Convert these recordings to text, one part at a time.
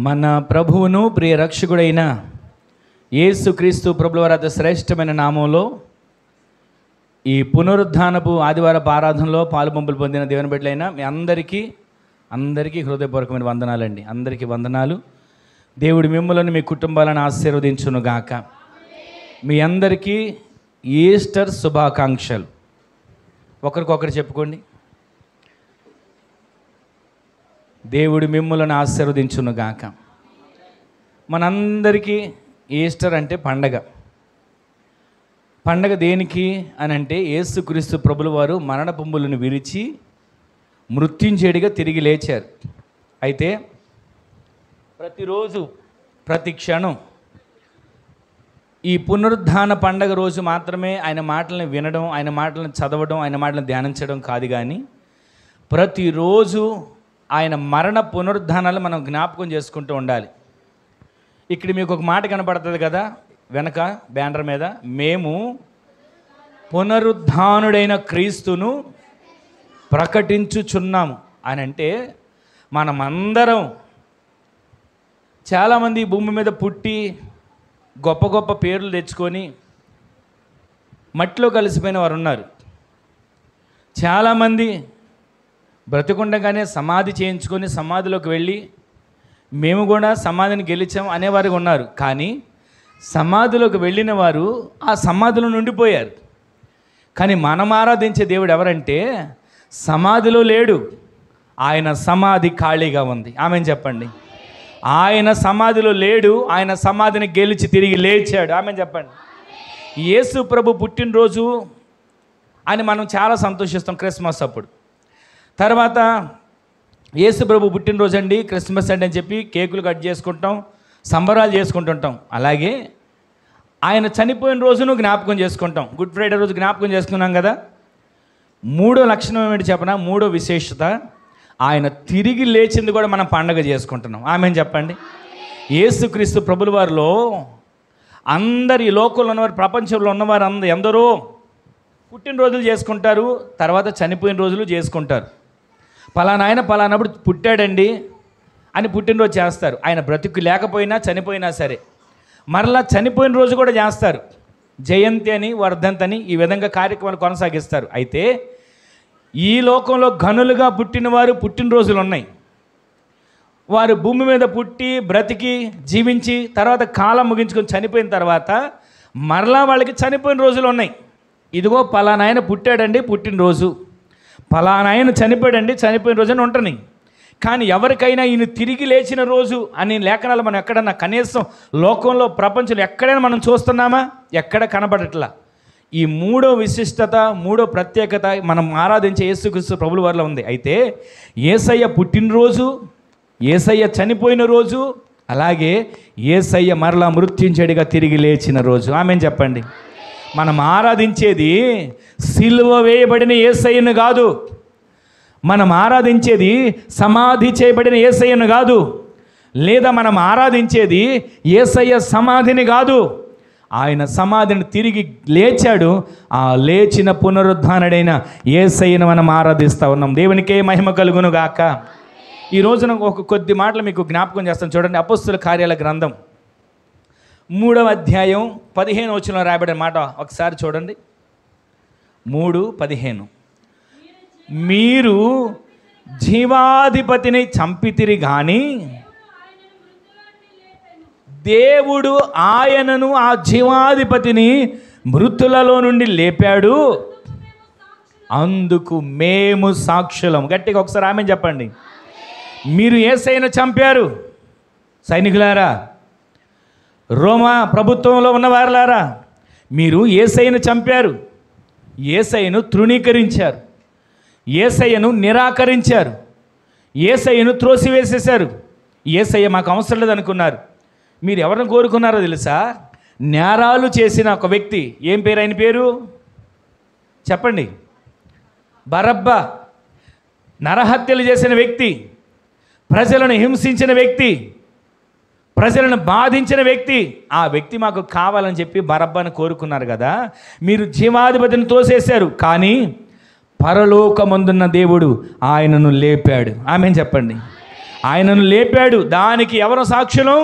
మన ప్రభువును ప్రియ రక్షకుడైన యేసుక్రీస్తు ప్రభువారి అతి శ్రేష్టమైన నామంలో ఈ పునరుద్ధానపు ఆదివారపు ఆరాధనలో పాలుపంపులు పొందిన దేవుని బిడ్డలైన మీ అందరికీ హృదయపూర్వకమైన వందనాలండి. అందరికీ వందనాలు. దేవుడు మిమ్మల్ని మీ కుటుంబాలను ఆశీర్వదించును గాక. మీ అందరికీ ఈస్టర్ శుభాకాంక్షలు. ఒకరికొకరు చెప్పుకోండి. దేవుడు మిమ్మల్ని ఆశీర్వదించును గాక. మనందరికీ ఈస్టర్ అంటే పండగ. పండగ దేనికి అని అంటే యేసుక్రీస్తు ప్రభుల వారు మరణ పొంబులను విరిచి మృత్యుంజయుడిగా తిరిగి లేచారు. అయితే ప్రతిరోజు ప్రతి క్షణం ఈ పునరుద్ధాన పండగ రోజు మాత్రమే ఆయన మాటలను వినడం, ఆయన మాటలను చదవడం, ఆయన మాటలను ధ్యానించడం కాదు, కానీ ప్రతిరోజు ఆయన మరణ పునరుద్ధానాలు మనం జ్ఞాపకం చేసుకుంటూ ఉండాలి. ఇక్కడ మీకు ఒక మాట కనపడుతుంది కదా వెనక బ్యానర్ మీద, మేము పునరుద్ధానుడైన క్రీస్తును ప్రకటించుచున్నాము అని. అంటే మనమందరం చాలామంది భూమి మీద పుట్టి గొప్ప గొప్ప పేర్లు తెచ్చుకొని మట్టిలో కలిసిపోయిన వారు ఉన్నారు. చాలామంది బ్రతికుండగానే సమాధి చేయించుకొని సమాధిలోకి వెళ్ళి మేము కూడా సమాధిని గెలిచాం అనేవారు ఉన్నారు. కానీ సమాధిలోకి వెళ్ళిన వారు ఆ సమాధిలో నుండిపోయారు. కానీ మనం ఆరాధించే దేవుడు ఎవరంటే సమాధిలో లేడు, ఆయన సమాధి ఖాళీగా ఉంది. ఆమెను చెప్పండి. ఆయన సమాధిలో లేడు, ఆయన సమాధిని గెలిచి తిరిగి లేచాడు. ఆమెను చెప్పండి. యేసు ప్రభు పుట్టినరోజు అని మనం చాలా సంతోషిస్తాం క్రిస్మస్ అప్పుడు. తర్వాత యేసు ప్రభు పుట్టినరోజు అండి క్రిస్మస్ అండి అని చెప్పి కేకులు కట్ చేసుకుంటాం, సంబరాలు చేసుకుంటుంటాం. అలాగే ఆయన చనిపోయిన రోజును జ్ఞాపకం చేసుకుంటాం. గుడ్ ఫ్రైడే రోజు జ్ఞాపకం చేసుకున్నాం కదా. మూడో లక్షణం ఏమిటి చెప్పనా? మూడో విశేషత, ఆయన తిరిగి లేచింది కూడా మనం పండగ చేసుకుంటున్నాం. ఆమెను చెప్పండి. యేసుక్రీస్తు ప్రభుల వారిలో అందరు ఈ లోకంలో ఉన్నవారు, ప్రపంచంలో ఉన్నవారు ఎందరో పుట్టినరోజులు చేసుకుంటారు, తర్వాత చనిపోయిన రోజులు చేసుకుంటారు. పలానా ఆయన పలానప్పుడు పుట్టాడండి అని పుట్టినరోజు చేస్తారు. ఆయన బ్రతుకు లేకపోయినా చనిపోయినా సరే మరలా చనిపోయిన రోజు కూడా చేస్తారు. జయంతి అని, వర్ధంతి అని ఈ విధంగా కార్యక్రమాలు కొనసాగిస్తారు. అయితే ఈ లోకంలో ఘనులుగా పుట్టినవారు పుట్టినరోజులు ఉన్నాయి. వారు భూమి మీద పుట్టి బ్రతికి జీవించి తర్వాత కాలం ముగించుకొని చనిపోయిన తర్వాత మరలా వాళ్ళకి చనిపోయిన రోజులు ఉన్నాయి. ఇదిగో పలానా ఆయన పుట్టాడండి పుట్టినరోజు, పలానా ఆయన చనిపోయాడండి చనిపోయిన రోజు అని ఉంటున్నాయి. కానీ ఎవరికైనా ఈయన తిరిగి లేచిన రోజు అని లేఖనాలు మనం ఎక్కడన్నా కనీసం లోకంలో ప్రపంచంలో ఎక్కడైనా మనం చూస్తున్నామా? ఎక్కడ కనబడట్లా. ఈ మూడో విశిష్టత, మూడో ప్రత్యేకత మనం ఆరాధించే యేసుక్రీస్తు ప్రభుల వారిలో ఉంది. అయితే యేసయ్య పుట్టినరోజు, యేసయ్య చనిపోయిన రోజు, అలాగే యేసయ్య మరలా మృత్యుంజయుడిగా తిరిగి లేచిన రోజు. ఆమెను చెప్పండి. మనం ఆరాధించేది సిలువ వేయబడిన యేసయ్యను కాదు, మనం ఆరాధించేది సమాధి చేయబడిన యేసయ్యను కాదు, లేదా మనం ఆరాధించేది యేసయ్య సమాధిని కాదు. ఆయన సమాధిని తిరిగి లేచాడు. ఆ లేచిన పునరుద్ధానుడైన యేసయ్యను మనం ఆరాధిస్తూ ఉన్నాం. దేవునికే మహిమ కలుగును గాక. ఈ రోజున ఒక కొద్ది మాటలు మీకు జ్ఞాపకం చేస్తాను. చూడండి, అపొస్తలుల కార్యాల గ్రంథం 3వ అధ్యాయం 15వ వచనంలో రాయబడిన మాట ఒకసారి చూడండి. 3:15, మీరు జీవాధిపతిని చంపితిరి కానీ దేవుడు ఆయనను, ఆ జీవాధిపతిని మృతులలో నుండి లేపాడు, అందుకు మేము సాక్షులం. గట్టిగా ఒకసారి ఆమెను చెప్పండి. మీరు యేసయ్యను చంపారు సైనికులారా, రోమా ప్రభుత్వంలో ఉన్నవారులారా, మీరు యేసయ్యను చంపారు, యేసయ్యను తృణీకరించారు, యేసయ్యను నిరాకరించారు, యేసయ్యను త్రోసివేసేశారు. యేసయ్య మాకు అవసరం లేదనుకున్నారు. మీరు ఎవరిని కోరుకున్నారో తెలుసా? నేరాలు చేసిన ఒక వ్యక్తి. ఏం పేరు ఆయన పేరు చెప్పండి? బరబ్బా. నరహత్యలు చేసిన వ్యక్తి, ప్రజలను హింసించిన వ్యక్తి, ప్రజలను బాధించిన వ్యక్తి. ఆ వ్యక్తి మాకు కావాలని చెప్పి బరబ్బను కోరుకున్నారు కదా. మీరు జీవాధిపతిని తోసేశారు, కానీ పరలోకమందున్న దేవుడు ఆయనను లేపాడు. ఆమేన్ చెప్పండి. ఆయనను లేపాడు. దానికి ఎవరు సాక్షులం?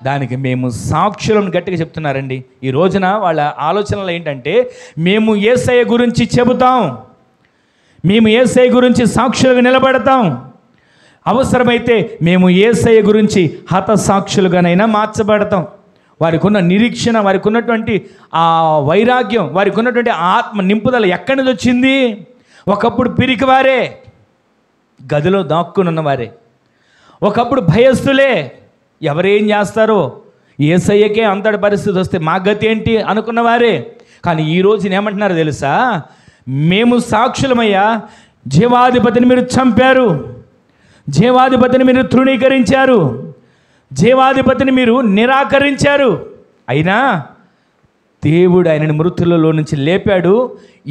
దానికి మేము సాక్షులం గట్టిగా చెప్తున్నారండి. ఈ రోజున వాళ్ళ ఆలోచనలు ఏంటంటే, మేము యేసయ్య గురించి చెబుతాం, మేము యేసయ్య గురించి సాక్షులుగా నిలబడతాం, అవసరమైతే మేము యేసయ్య గురించి హతసాక్షులుగానైనా మార్చబడతాం. వారికి ఉన్న నిరీక్షణ, వారికి ఉన్నటువంటి ఆ వైరాగ్యం, వారికి ఉన్నటువంటి ఆత్మ నింపుదల ఎక్కడి నుంచి వచ్చింది? ఒకప్పుడు పిరికివారే, గదిలో దాక్కుని ఉన్నవారే, ఒకప్పుడు భయస్థులే, ఎవరేం చేస్తారో యేసయ్యకే అంతటి పరిస్థితి వస్తే మా గతి ఏంటి అనుకున్నవారే. కానీ ఈరోజు ఏమంటున్నారో తెలుసా? మేము సాక్షులమయ్యా, జీవాధిపతిని మీరు చంపారు, జీవాధిపతిని మీరు తృణీకరించారు, జీవాధిపతిని మీరు నిరాకరించారు, అయినా దేవుడు ఆయనని మృతులలో నుంచి లేపాడు.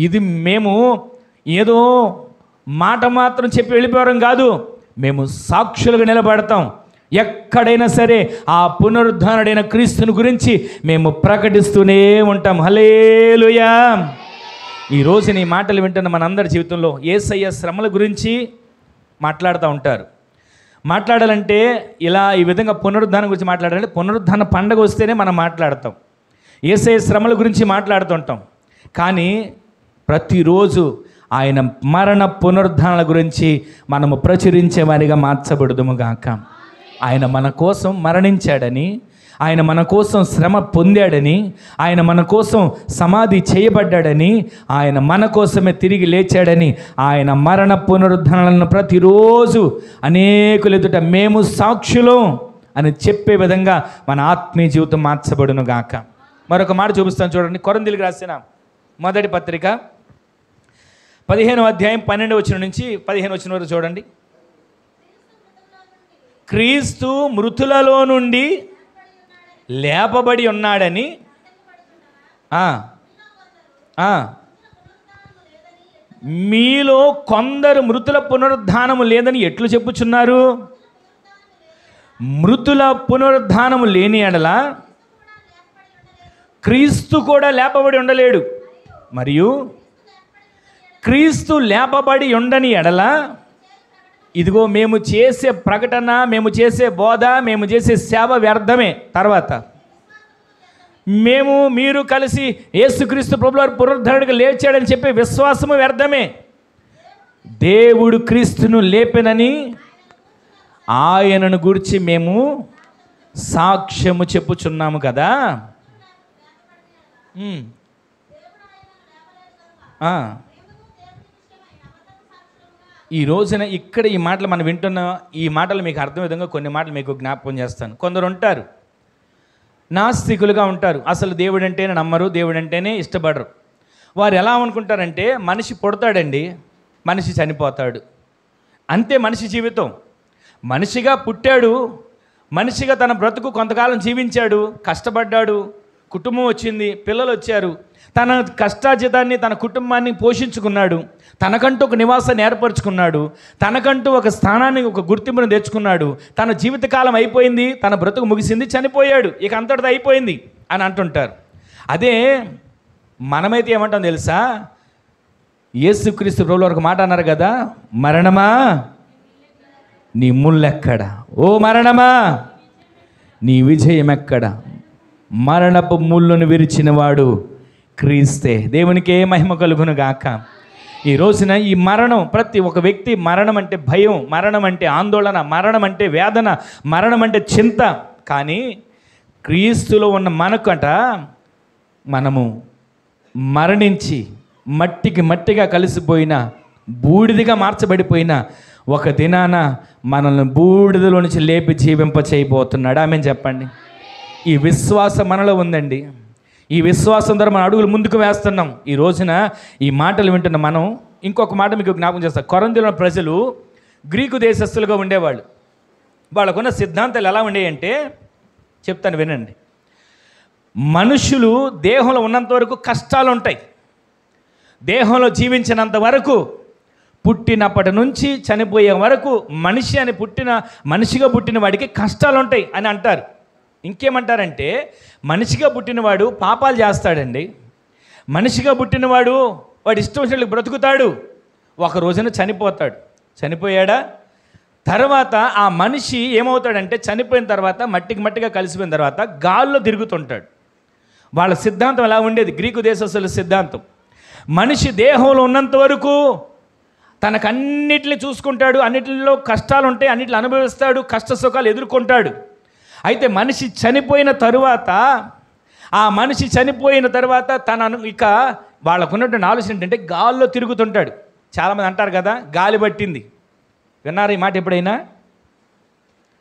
ఇది మేము ఏదో మాట మాత్రం చెప్పి వెళ్ళిపోవడం కాదు, మేము సాక్షులుగా నిలబడతాం. ఎక్కడైనా సరే ఆ పునరుద్ధానుడైన క్రీస్తుని గురించి మేము ప్రకటిస్తూనే ఉంటాం. హల్లెలూయా. ఈరోజు నీ మాటలు వింటున్న మనందరి జీవితంలో యేసయ్య శ్రమల గురించి మాట్లాడుతూ ఉంటారు. మాట్లాడాలంటే ఇలా ఈ విధంగా పునరుద్ధానం గురించి మాట్లాడాలంటే పునరుద్ధాన పండగ వస్తేనే మనం మాట్లాడతాం. యేసయ్య శ్రమల గురించి మాట్లాడుతుంటాం. కానీ ప్రతిరోజు ఆయన మరణ పునరుద్ధానాల గురించి మనము ప్రచురించేవారిగా మార్చబడుదుము గాక. ఆయన మన కోసం మరణించాడని, ఆయన మన కోసం శ్రమ పొందాడని, ఆయన మన కోసం సమాధి చేయబడ్డాడని, ఆయన మన కోసమే తిరిగి లేచాడని, ఆయన మరణ పునరుద్ధానాలను ప్రతిరోజు అనేకులు ఎదుట మేము సాక్షులం అని చెప్పే విధంగా మన ఆత్మీయ జీవితం మార్చబడును గాక. మరొక మాట చూపిస్తాను చూడండి. కొరింథీయులకు రాసిన మొదటి పత్రిక 15వ అధ్యాయం 12వ వచనం నుంచి 15వ వచనం వరకు చూడండి. క్రీస్తు మృతులలో నుండి లేపబడి ఉన్నాడని మీలో కొందరు మృతుల పునరుద్ధానము లేదని ఎట్లు చెప్పుచున్నారు? మృతుల పునరుద్ధానము లేని ఎడల క్రీస్తు కూడా లేపబడి ఉండలేడు. మరియు క్రీస్తు లేపబడి ఉండని ఎడల ఇదిగో మేము చేసే ప్రకటన, మేము చేసే బోధ, మేము చేసే సేవ వ్యర్థమే. తర్వాత మీరు కలిసి యేసుక్రీస్తు ప్రభువారు పునరుద్ధరణకు లేచాడని చెప్పే విశ్వాసము వ్యర్థమే. దేవుడు క్రీస్తును లేపెనని ఆయనను గురించి మేము సాక్ష్యము చెప్పుచున్నాము కదా. ఈ రోజున ఇక్కడ ఈ మాటలు మనం వింటున్న ఈ మాటలు మీకు అర్థం విధంగా కొన్ని మాటలు మీకు జ్ఞాపకం చేస్తాను. కొందరు ఉంటారు, నాస్తికులుగా ఉంటారు, అసలు దేవుడు అంటేనే నమ్మరు, దేవుడు అంటేనే ఇష్టపడరు. వారు ఎలా అనుకుంటారంటే మనిషి పుడతాడండి, మనిషి చనిపోతాడు, అంతే మనిషి జీవితం. మనిషిగా పుట్టాడు, మనిషిగా తన బ్రతుకు కొంతకాలం జీవించాడు, కష్టపడ్డాడు, కుటుంబం వచ్చింది, పిల్లలు వచ్చారు, తన కష్టార్జితాన్ని తన కుటుంబాన్ని పోషించుకున్నాడు, తనకంటూ ఒక నివాసాన్ని ఏర్పరచుకున్నాడు, తనకంటూ ఒక స్థానాన్ని, ఒక గుర్తింపును తెచ్చుకున్నాడు. తన జీవితకాలం అయిపోయింది, తన బ్రతుకు ముగిసింది, చనిపోయాడు, ఇక అంతటితో అయిపోయింది అని అంటుంటారు. అదే మనమైతే ఏమంటాం తెలుసా? యేసుక్రీస్తు ప్రభువుల ఒక మాట అన్నారు కదా, మరణమా నీ ముల్లెక్కడ, ఓ మరణమా నీ విజయం ఎక్కడ? మరణపు ముళ్ళును విరిచినవాడు క్రీస్తే. దేవునికే మహిమ కలుగును గాక. ఈ రోజున ఈ మరణం, ప్రతి ఒక్క వ్యక్తి మరణం అంటే భయం, మరణం అంటే ఆందోళన, మరణం అంటే వేదన, మరణం అంటే చింత. కానీ క్రీస్తులో ఉన్న మనకట మనము మరణించి మట్టికి మట్టిగా కలిసిపోయిన, బూడిదిగా మార్చబడిపోయిన ఒక దినాన మనల్ని బూడిదలో నుంచి లేపి జీవింప చేయబోతున్నాడు. ఆమె చెప్పండి. ఈ విశ్వాసం మనలో ఉందండి. ఈ విశ్వాసం ద్వారా మన అడుగులు ముందుకు వేస్తున్నాం. ఈ రోజున ఈ మాటలు వింటున్న మనం ఇంకొక మాట మీకు జ్ఞాపకం చేస్తాం. కొరింథీయుల ప్రజలు గ్రీకు దేశస్తులుగా ఉండేవాళ్ళు. వాళ్ళకున్న సిద్ధాంతాలు ఎలా ఉండేయంటే చెప్తాను వినండి. మనుషులు దేహంలో ఉన్నంత వరకు కష్టాలు ఉంటాయి. దేహంలో జీవించినంత వరకు, పుట్టినప్పటి నుంచి చనిపోయే వరకు మనిషిగా పుట్టిన వాడికి కష్టాలు ఉంటాయి అని అంటారు. ఇంకేమంటారంటే మనిషిగా పుట్టినవాడు పాపాలు చేస్తాడండి, మనిషిగా పుట్టినవాడు వాడు ఇష్టం వచ్చినట్లు బ్రతుకుతాడు, ఒక రోజున చనిపోతాడు. చనిపోయాడా తర్వాత ఆ మనిషి ఏమవుతాడంటే చనిపోయిన తర్వాత మట్టికి మట్టిగా కలిసిపోయిన తర్వాత గాల్లో తిరుగుతుంటాడు. వాళ్ళ సిద్ధాంతం ఎలా ఉండేది, గ్రీకు దేశస్తుల సిద్ధాంతం, మనిషి దేహంలో ఉన్నంత వరకు తనకన్నిటిని చూసుకుంటాడు, అన్నిటిలో కష్టాలు ఉంటాయి, అన్నిటిని అనుభవిస్తాడు, కష్ట సుఖాలు ఎదుర్కొంటాడు. అయితే మనిషి చనిపోయిన తరువాత ఇక వాళ్ళకున్నటువంటి ఆలోచన ఏంటంటే గాల్లో తిరుగుతుంటాడు. చాలామంది అంటారు కదా, గాలి పట్టింది. విన్నారా ఈ మాట ఎప్పుడైనా?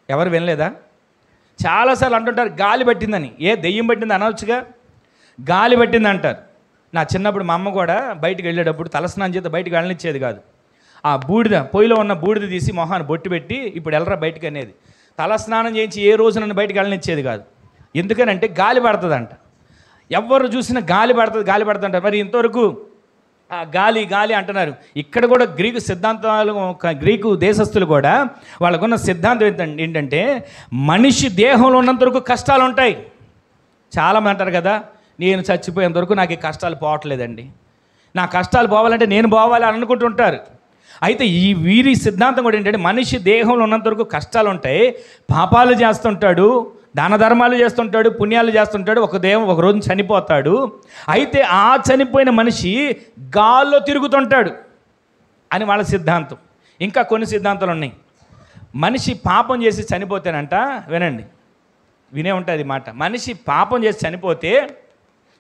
ఎవరు వినలేదా? చాలాసార్లు అంటుంటారు గాలి పట్టిందని. దెయ్యం పట్టింది అనవచ్చుగా, గాలి పట్టింది అంటారు. నా చిన్నప్పుడు మా అమ్మ కూడా బయటికి వెళ్ళేటప్పుడు తలస్నానం చేత బయటికి వెళ్ళనిచ్చేది కాదు. ఆ బూడిద, పొయ్యిలో ఉన్న బూడిద తీసి మొహాన్ని బొట్టు పెట్టి ఇప్పుడు వెళ్ళరా బయటికి అనేది. తలస్నానం చేయించి ఏ రోజు నన్ను బయటికి వెళ్ళనిచ్చేది కాదు. ఎందుకనంటే గాలి పడుతుందంట. ఎవరు చూసినా గాలి పడుతుంది అంటారు. మరి ఇంతవరకు ఆ గాలి గాలి అంటున్నారు. ఇక్కడ కూడా గ్రీకు సిద్ధాంతాలు, గ్రీకు దేశస్తులు కూడా వాళ్ళకున్న సిద్ధాంతం ఏంటంటే మనిషి దేహంలో ఉన్నంత వరకు కష్టాలు ఉంటాయి. చాలామంది అంటారు కదా, నేను చచ్చిపోయేంత వరకు నాకు ఈ కష్టాలు పోవట్లేదండి, నా కష్టాలు పోవాలంటే నేను పోవాలి అని అనుకుంటుంటారు. అయితే వీరి సిద్ధాంతం కూడా ఏంటంటే మనిషి దేహంలో ఉన్నంత వరకు కష్టాలు ఉంటాయి, పాపాలు చేస్తుంటాడు, దాన ధర్మాలు చేస్తుంటాడు, పుణ్యాలు చేస్తుంటాడు, ఒక రోజు చనిపోతాడు. అయితే ఆ చనిపోయిన మనిషి గాల్లో తిరుగుతుంటాడు అని వాళ్ళ సిద్ధాంతం. ఇంకా కొన్ని సిద్ధాంతాలు ఉన్నాయి. మనిషి పాపం చేసి చనిపోతేనంట, వినే ఉంటుంది మాట, మనిషి పాపం చేసి చనిపోతే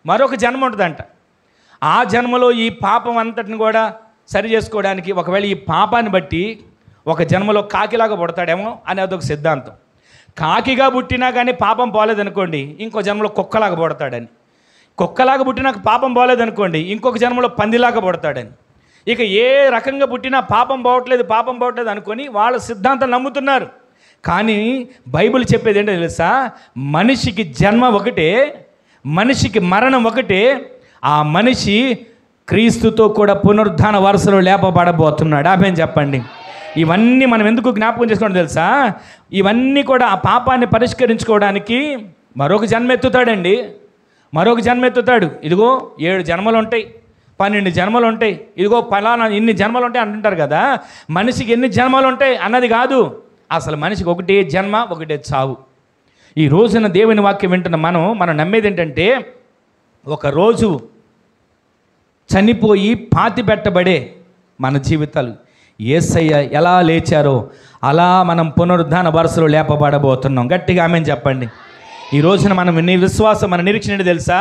మరొక జన్మ ఉంటుందంట. ఆ జన్మలో ఈ పాపం అంతటిని కూడా సరి చేసుకోవడానికి ఒకవేళ ఈ పాపాన్ని బట్టి ఒక జన్మలో కాకిలాగా పుడతాడేమో అని అదొక సిద్ధాంతం. కాకిగా పుట్టినా కానీ పాపం పోలేదనుకోండి, ఇంకో జన్మలో కుక్కలాగా పుడతాడని. కుక్కలాగా పుట్టినాక పాపం పోలేదనుకోండి, ఇంకొక జన్మలో పందిలాగా పుడతాడని. ఇక ఏ రకంగా పుట్టినా పాపం పోవట్లేదు అనుకొని వాళ్ళ సిద్ధాంతం నమ్ముతున్నారు. కానీ బైబిల్ చెప్పేది ఏంటో తెలుసా, మనిషికి జన్మ ఒకటే, మనిషికి మరణం ఒకటే. ఆ మనిషి క్రీస్తుతో కూడా పునరుద్ధాన వరుసలో లేపబడబోతున్నాడు. ఆమేన్ చెప్పండి. ఇవన్నీ మనం ఎందుకు జ్ఞాపకం చేసుకోవడం తెలుసా, ఇవన్నీ కూడా ఆ పాపాన్ని పరిష్కరించుకోవడానికి మరొక జన్మ ఎత్తుతాడండి. ఇదిగో 7 జన్మలు ఉంటాయి, 12 జన్మలు ఉంటాయి, ఇదిగో ఫలానా ఇన్ని జన్మలు ఉంటాయి అంటుంటారు కదా. మనిషికి ఎన్ని జన్మలు ఉంటాయి అన్నది కాదు, అసలు మనిషికి ఒకటే జన్మ, ఒకటే చావు. ఈ రోజున దేవుని వాక్యం వింటున్న మనం నమ్మేది ఏంటంటే, ఒకరోజు చనిపోయి పాతిపెట్టబడే మన జీవితాలు యేసయ్య ఎలా లేచారో అలా మనం పునరుద్ధాన వరుసలో లేపబడబోతున్నాం. గట్టిగా ఆమేన్ చెప్పండి. ఈ రోజున మన విశ్వాసం, మన నిరీక్షణ ఏంటి తెలుసా,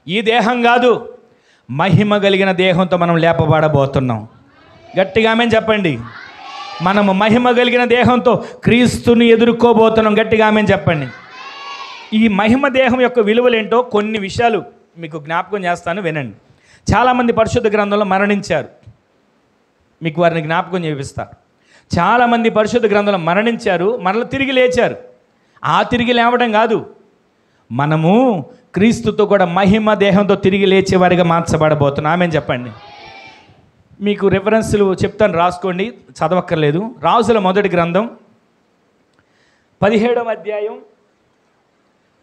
ఈ దేహం కాదు, మహిమ కలిగిన దేహంతో మనం లేపబడబోతున్నాం. గట్టిగా ఆమేన్ చెప్పండి. మనము మహిమ కలిగిన దేహంతో క్రీస్తుని ఎదుర్కోబోతున్నాం. గట్టిగా ఆమేన్ చెప్పండి. ఈ మహిమ దేహం యొక్క విలువలేంటో కొన్ని విషయాలు మీకు జ్ఞాపకం చేస్తాను, వినండి. చాలామంది పరిశుద్ధ గ్రంథంలో మరణించారు, మీకు వారిని జ్ఞాపకం చేపిస్తా. చాలామంది పరిశుద్ధ గ్రంథంలో మరణించారు, మరలా తిరిగి లేచారు. ఆ తిరిగి లేవడం కాదు, మనము క్రీస్తుతో కూడా మహిమ దేహంతో తిరిగి లేచేవారిగా మార్చబడబోతున్నాం. ఆమేన్ చెప్పండి. మీకు రెఫరెన్స్లు చెప్తాను, రాసుకోండి, చదవక్కర్లేదు. రాజుల మొదటి గ్రంథం 17వ అధ్యాయం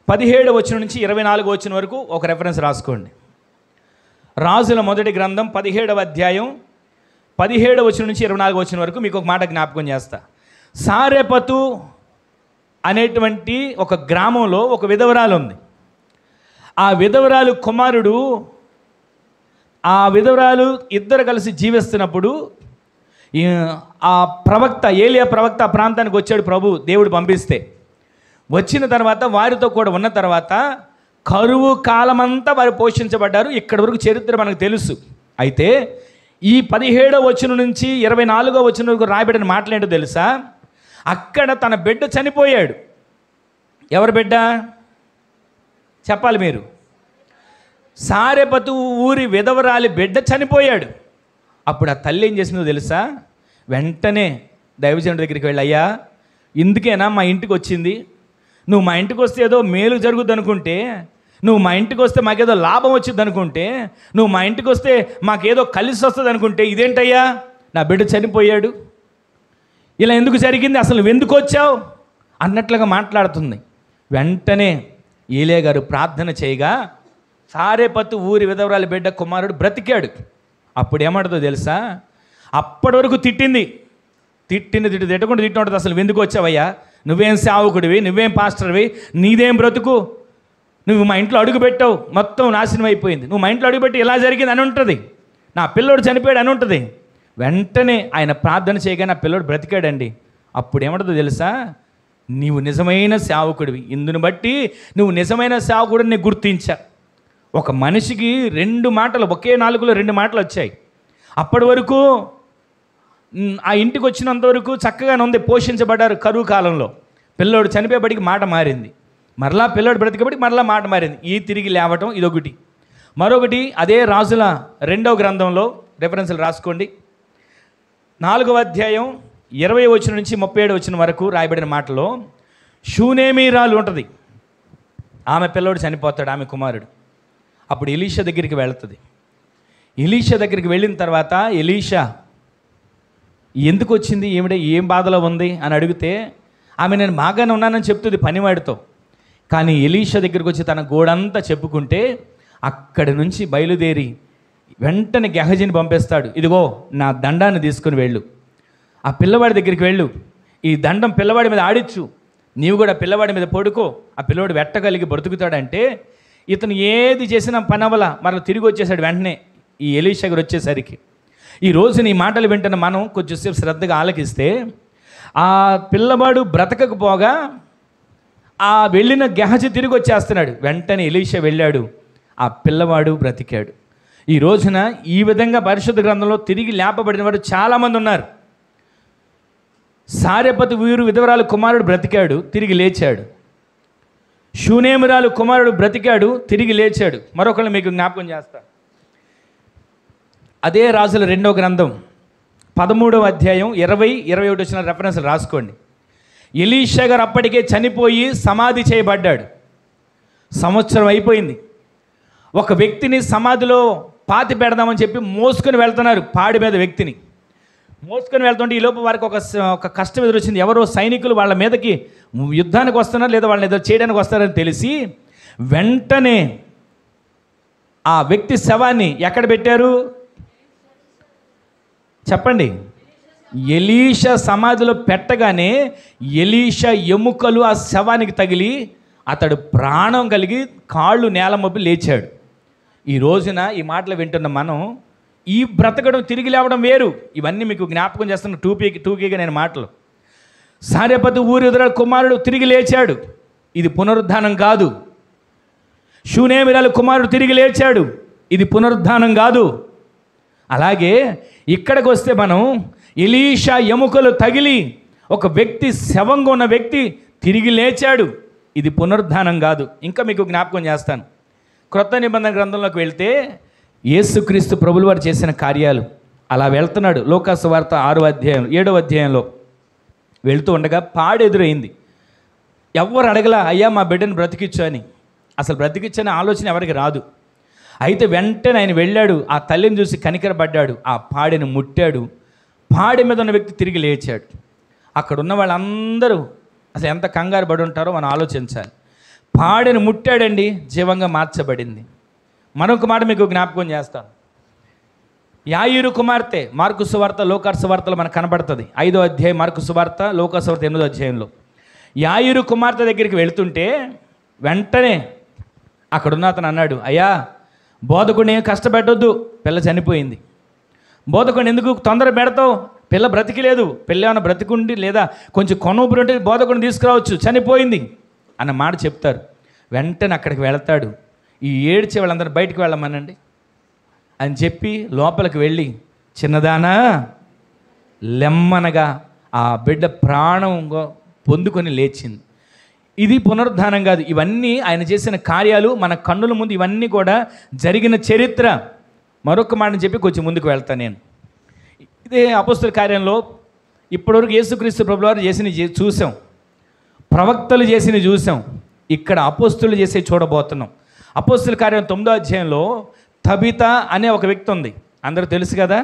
17వ వచనం నుంచి 24వ వచనం వరకు ఒక రెఫరెన్స్ రాసుకోండి. రాజుల మొదటి గ్రంథం 17వ అధ్యాయం 17వ వచనం నుంచి 24వ వచనం వరకు మీకు ఒక మాట జ్ఞాపకం చేస్తా. సారెపతు అనేటువంటి ఒక గ్రామంలో ఒక విధవరాలు ఉంది. ఆ విధవరాలు కుమారుడు, ఆ విధవరాలు ఇద్దరు కలిసి జీవిస్తున్నప్పుడు ఆ ప్రవక్త, ఏలియా ప్రవక్త ఆ ప్రాంతానికి వచ్చాడు. దేవుడు పంపిస్తే వచ్చిన తర్వాత వారితో కూడా ఉన్న తర్వాత కరువు కాలమంతా వారు పోషించబడ్డారు. ఇక్కడి వరకు చరిత్ర మనకు తెలుసు. అయితే ఈ 17వ వచనం నుంచి 24వ వచనం వరకు రాయబడిన మాటలేంటో తెలుసా, అక్కడ తన బిడ్డ చనిపోయాడు. ఎవరి బిడ్డ చెప్పాలి మీరు? సారెపతు ఊరి విధవరాలి బిడ్డ చనిపోయాడు. అప్పుడు ఆ తల్లి ఏం చేసిందో తెలుసా, వెంటనే దైవజనుడి దగ్గరికి వెళ్ళి, అయ్యా ఇందుకేనా మా ఇంటికి వచ్చింది? నువ్వు మా ఇంటికి వస్తే ఏదో మేలు జరుగుద్ది అనుకుంటే, నువ్వు మా ఇంటికి వస్తే మాకేదో లాభం వచ్చింది అనుకుంటే, నువ్వు మా ఇంటికి వస్తే మాకేదో కలిసి వస్తుంది అనుకుంటే, ఇదేంటయ్యా నా బిడ్డ చనిపోయాడు, ఇలా ఎందుకు జరిగింది, అసలు నువ్వు ఎందుకు వచ్చావు అన్నట్లుగా మాట్లాడుతుంది. వెంటనే ఏలియా గారు ప్రార్థన చేయగా సారెపతు ఊరి విధవరాలి బిడ్డ కుమారుడు బ్రతికాడు. అప్పుడు ఏమంటుందో తెలుసా, అప్పటి వరకు తిట్టింది, తిట్టకుండా తిట్టి ఉంటుంది. అసలు ఎందుకు వచ్చావయ్యా, నువ్వేం సేవకుడివి, నువ్వేం పాస్టర్వి, నీదేం బ్రతుకు, నువ్వు మా ఇంట్లో అడుగు పెట్టావు, మొత్తం నాశనం అయిపోయింది, నువ్వు మా ఇంట్లో అడుగుపెట్టి ఇలా జరిగింది అని ఉంటుంది, నా పిల్లోడు చనిపోయాడు అని ఉంటుంది. వెంటనే ఆయన ప్రార్థన చేయగానే ఆ పిల్లోడు బ్రతికాడండి. అప్పుడు ఏమంటుందో తెలుసా, నీవు నిజమైన సేవకుడివి, ఇందుని బట్టి నువ్వు నిజమైన సేవకుడిని గుర్తించా. ఒక మనిషికి 2 మాటలు, ఒకే నాలుగులో 2 మాటలు వచ్చాయి. అప్పటి వరకు ఆ ఇంటికి వచ్చినంత వరకు చక్కగానే ఉంది, పోషించబడ్డారు. కరువు కాలంలో పిల్లోడు చనిపోయేపటికి మాట మారింది, మరలా పిల్లోడు బ్రతికేపటికి మరలా మాట మారింది. ఈ తిరిగి లేవటం ఇదొకటి. మరొకటి అదే రాజుల 2వ గ్రంథంలో, రెఫరెన్స్లు రాసుకోండి, 4వ అధ్యాయం 20 వచనం నుంచి 37 వచనం వరకు రాయబడిన మాటలో షూనేమీరాలు ఉంటుంది. ఆమె పిల్లోడు చనిపోతాడు, ఆమె కుమారుడు. అప్పుడు ఎలీషా దగ్గరికి వెళుతుంది. ఎలీషా దగ్గరికి వెళ్ళిన తర్వాత ఎలీషా ఎందుకు వచ్చింది, ఏం బాధలో ఉంది అని అడిగితే ఆమె నేను బాగానే ఉన్నానని చెప్తుంది పనివాడితో. కానీ ఎలీషా దగ్గరికి వచ్చి తన గోడంతా చెప్పుకుంటే అక్కడి నుంచి బయలుదేరి వెంటనే గెహజీని పంపిస్తాడు. ఇదిగో నా దండాన్ని తీసుకుని వెళ్ళు, ఆ పిల్లవాడి దగ్గరికి వెళ్ళు, ఈ దండం పిల్లవాడి మీద ఆడిచ్చు, నీవు కూడా పిల్లవాడి మీద పడుకో, ఆ పిల్లవాడు వెట్టగలిగి బ్రతుకుతాడంటే ఇతను ఏది చేసినా పనవల మరలా తిరిగి వచ్చేసాడు వెంటనే ఈ ఎలీషా గారు వచ్చేసరికి. ఈ రోజు నీ మాటలు వింటున్న మనం కొంచెంసేపు శ్రద్ధగా ఆలకిస్తే ఆ పిల్లవాడు బ్రతకకపోగా ఆ వెళ్ళిన గెహజీ తిరిగి వచ్చేస్తున్నాడు. వెంటనే ఎలీషా వెళ్ళాడు, ఆ పిల్లవాడు బ్రతికాడు. ఈ రోజున ఈ విధంగా పరిశుద్ధ గ్రంథంలో తిరిగి లేపబడిన వారు చాలామంది ఉన్నారు. సారెపతు వీరు విధవరాలు కుమారుడు బ్రతికాడు, తిరిగి లేచాడు. షూనేమిరాలు కుమారుడు బ్రతికాడు, తిరిగి లేచాడు. మరొకళ్ళు మీకు జ్ఞాపకం చేస్తా, అదే రాజుల 2వ గ్రంథం 13వ అధ్యాయం 20-21 వచ్చిన రెఫరెన్స్లు రాసుకోండి. ఎలీషా గారు అప్పటికే చనిపోయి సమాధి చేయబడ్డాడు. సంవత్సరం అయిపోయింది. ఒక వ్యక్తిని సమాధిలో పాతి పెడదామని చెప్పి మోసుకొని వెళ్తున్నారు. పాడి మీద వ్యక్తిని మోసుకొని వెళ్తుంటే ఈలోపు వారికి ఒక కష్టం ఎదురొచ్చింది. ఎవరో సైనికులు వాళ్ళ మీదకి యుద్ధానికి వస్తున్నారు, లేదా వాళ్ళని ఏదో చేయడానికి వస్తారని తెలిసి వెంటనే ఆ వ్యక్తి శవాన్ని ఎక్కడ పెట్టారు చెప్పండి? ఎలీషా సమాధిలో పెట్టగానే ఎలీషా ఎముకలు ఆ శవానికి తగిలి అతడు ప్రాణం కలిగి కాళ్ళు నేల మోపి లేచాడు. ఈ రోజున ఈ మాటలు వింటున్న మనం ఈ బ్రతకడం తిరిగి లేవడం వేరు. ఇవన్నీ మీకు జ్ఞాపకం చేస్తున్న టూకీగా నేను మాటలు. సారెపతు ఊరి ఎదుర కుమారుడు తిరిగి లేచాడు, ఇది పునరుద్ధానం కాదు. షూనేమిరాలు కుమారుడు తిరిగి లేచాడు, ఇది పునరుద్ధానం కాదు. అలాగే ఇక్కడికి వస్తే మనం ఎలీషా ఎముకలు తగిలి ఒక వ్యక్తి శవంగా ఉన్న వ్యక్తి తిరిగి లేచాడు, ఇది పునరుద్ధానం కాదు. ఇంకా మీకు జ్ఞాపకం చేస్తాను, క్రొత్త నిబంధన గ్రంథంలోకి వెళ్తే యేసుక్రీస్తు ప్రభులు వారు చేసిన కార్యాలు అలా వెళ్తున్నాడు. లోకాసు వార్త 6వ అధ్యాయం 7వ అధ్యాయంలో వెళుతూ ఉండగా పాడెదురైంది. ఎవరు అడగలా, అయ్యా మా బిడ్డను బ్రతికిచ్చు అని. అసలు బ్రతికిచ్చని ఆలోచన ఎవరికి రాదు. అయితే వెంటనే ఆయన వెళ్ళాడు, ఆ తల్లిని చూసి కనికరపడ్డాడు, ఆ పాడెను ముట్టాడు. పాడె మీద ఉన్న వ్యక్తి తిరిగి లేచాడు. అక్కడ ఉన్న వాళ్ళందరూ అసలు ఎంత కంగారు పడి ఉంటారో మనం ఆలోచించాలి. పాడెను ముట్టాడండి, జీవంగా మార్చబడింది. మరొక మాట మీకు జ్ఞాపకం చేస్తాను. యాయిరు కుమార్తె, మార్కు సువార్త లోకాసు సువార్తలో మనకు కనబడుతుంది. 5వ అధ్యాయం మార్కు సువార్త, లోకాసు సువార్త 8వ అధ్యాయంలో యాయిరు కుమార్తె దగ్గరికి వెళుతుంటే వెంటనే అక్కడున్న అతను అన్నాడు, అయ్యా బోధకుడిని కష్టపెట్టొద్దు, పిల్ల చనిపోయింది. బోధకుడిని ఎందుకు తొందర పెడతావు, పిల్ల బ్రతికిలేదు, పిల్ల ఏమైనా బ్రతికుండి లేదా కొంచెం కొనూపిరి ఉంటే బోధకుడిని తీసుకురావచ్చు, చనిపోయింది అన్న మాట చెప్తారు. వెంటనే అక్కడికి వెళతాడు. ఈ ఏడ్చే వాళ్ళందరూ బయటికి వెళ్ళమనండి అని చెప్పి లోపలికి వెళ్ళి, చిన్నదానా లెమ్మనగా ఆ బిడ్డ ప్రాణం పొందుకొని లేచింది. ఇది పునరుద్ధానం కాదు. ఇవన్నీ ఆయన చేసిన కార్యాలు మన కన్నుల ముందు, ఇవన్నీ కూడా జరిగిన చరిత్ర. మరొక మాటని చెప్పి కొంచెం ముందుకు వెళ్తాను నేను. ఇదే అపోస్తుల కార్యంలో ఇప్పటివరకు యేసుక్రీస్తు ప్రభువు వారు చేసినవి చూసాం, ప్రవక్తలు చేసినవి చూసాం. ఇక్కడ అపోస్తులు చేసే చూడబోతున్నాం. అపోస్తుల కార్యం 9వ అధ్యాయంలో తబిత అనే ఒక వ్యక్తి ఉంది, అందరూ తెలుసు కదా,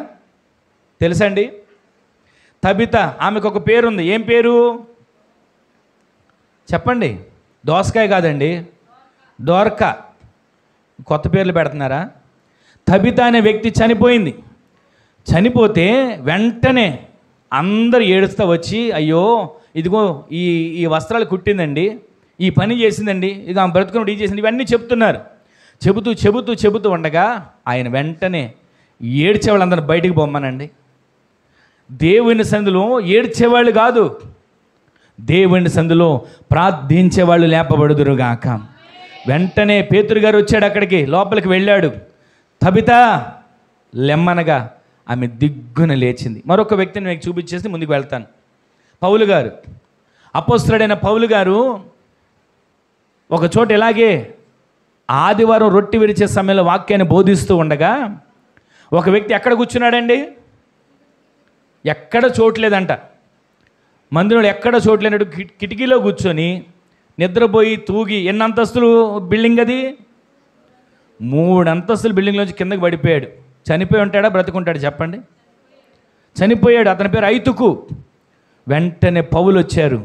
తెలుసండి? తబిత, ఆమెకు ఒక పేరుంది. ఏం పేరు చెప్పండి? దోసకాయ కాదండి, డోర్కా. కొత్త పేర్లు పెడుతున్నారా? తబిత అనే వ్యక్తి చనిపోయింది. చనిపోతే వెంటనే అందరు ఏడుస్తూ వచ్చి, అయ్యో ఇదిగో ఈ ఈ వస్త్రాలు కుట్టిందండి, ఈ పని చేసిందండి, ఇక ఆమె బ్రతుకుని ఈ చేసింది, ఇవన్నీ చెప్తున్నారు. చెబుతూ ఉండగా ఆయన వెంటనే ఏడ్చే వాళ్ళందరూ బయటికి పొమ్మనండి. దేవుని సందులో ఏడ్చేవాళ్ళు కాదు, దేవుని సందులో ప్రార్థించేవాళ్ళు లేపబడుదురుగాక. వెంటనే పేతురు గారు వచ్చాడు, అక్కడికి లోపలికి వెళ్ళాడు. తబిత లెమ్మనగా ఆమె దిగ్గున లేచింది. మరొక వ్యక్తిని మీకు చూపించేసి ముందుకు వెళ్తాను. పౌలు గారు, అపోస్తలుడైన పౌలు గారు ఒక చోట ఇలాగే ఆదివారం రొట్టె విరిచే సమయంలో వాక్యాన్ని బోధిస్తూ ఉండగా ఒక వ్యక్తి ఎక్కడ కూర్చున్నాడండి? ఎక్కడ చోట్లేదంట, మందిరంలో ఎక్కడ చోట్లేనట్టు కిటికీలో కూర్చొని నిద్రపోయి తూగి. ఎన్ని అంతస్తులు బిల్డింగ్ అది? 3 అంతస్తుల బిల్డింగ్లోంచి కిందకి పడిపోయాడు. చనిపోయి ఉంటాడా బ్రతుకుంటాడు చెప్పండి? చనిపోయాడు. అతని పేరు ఐతుకు. వెంటనే పౌలు వచ్చారు.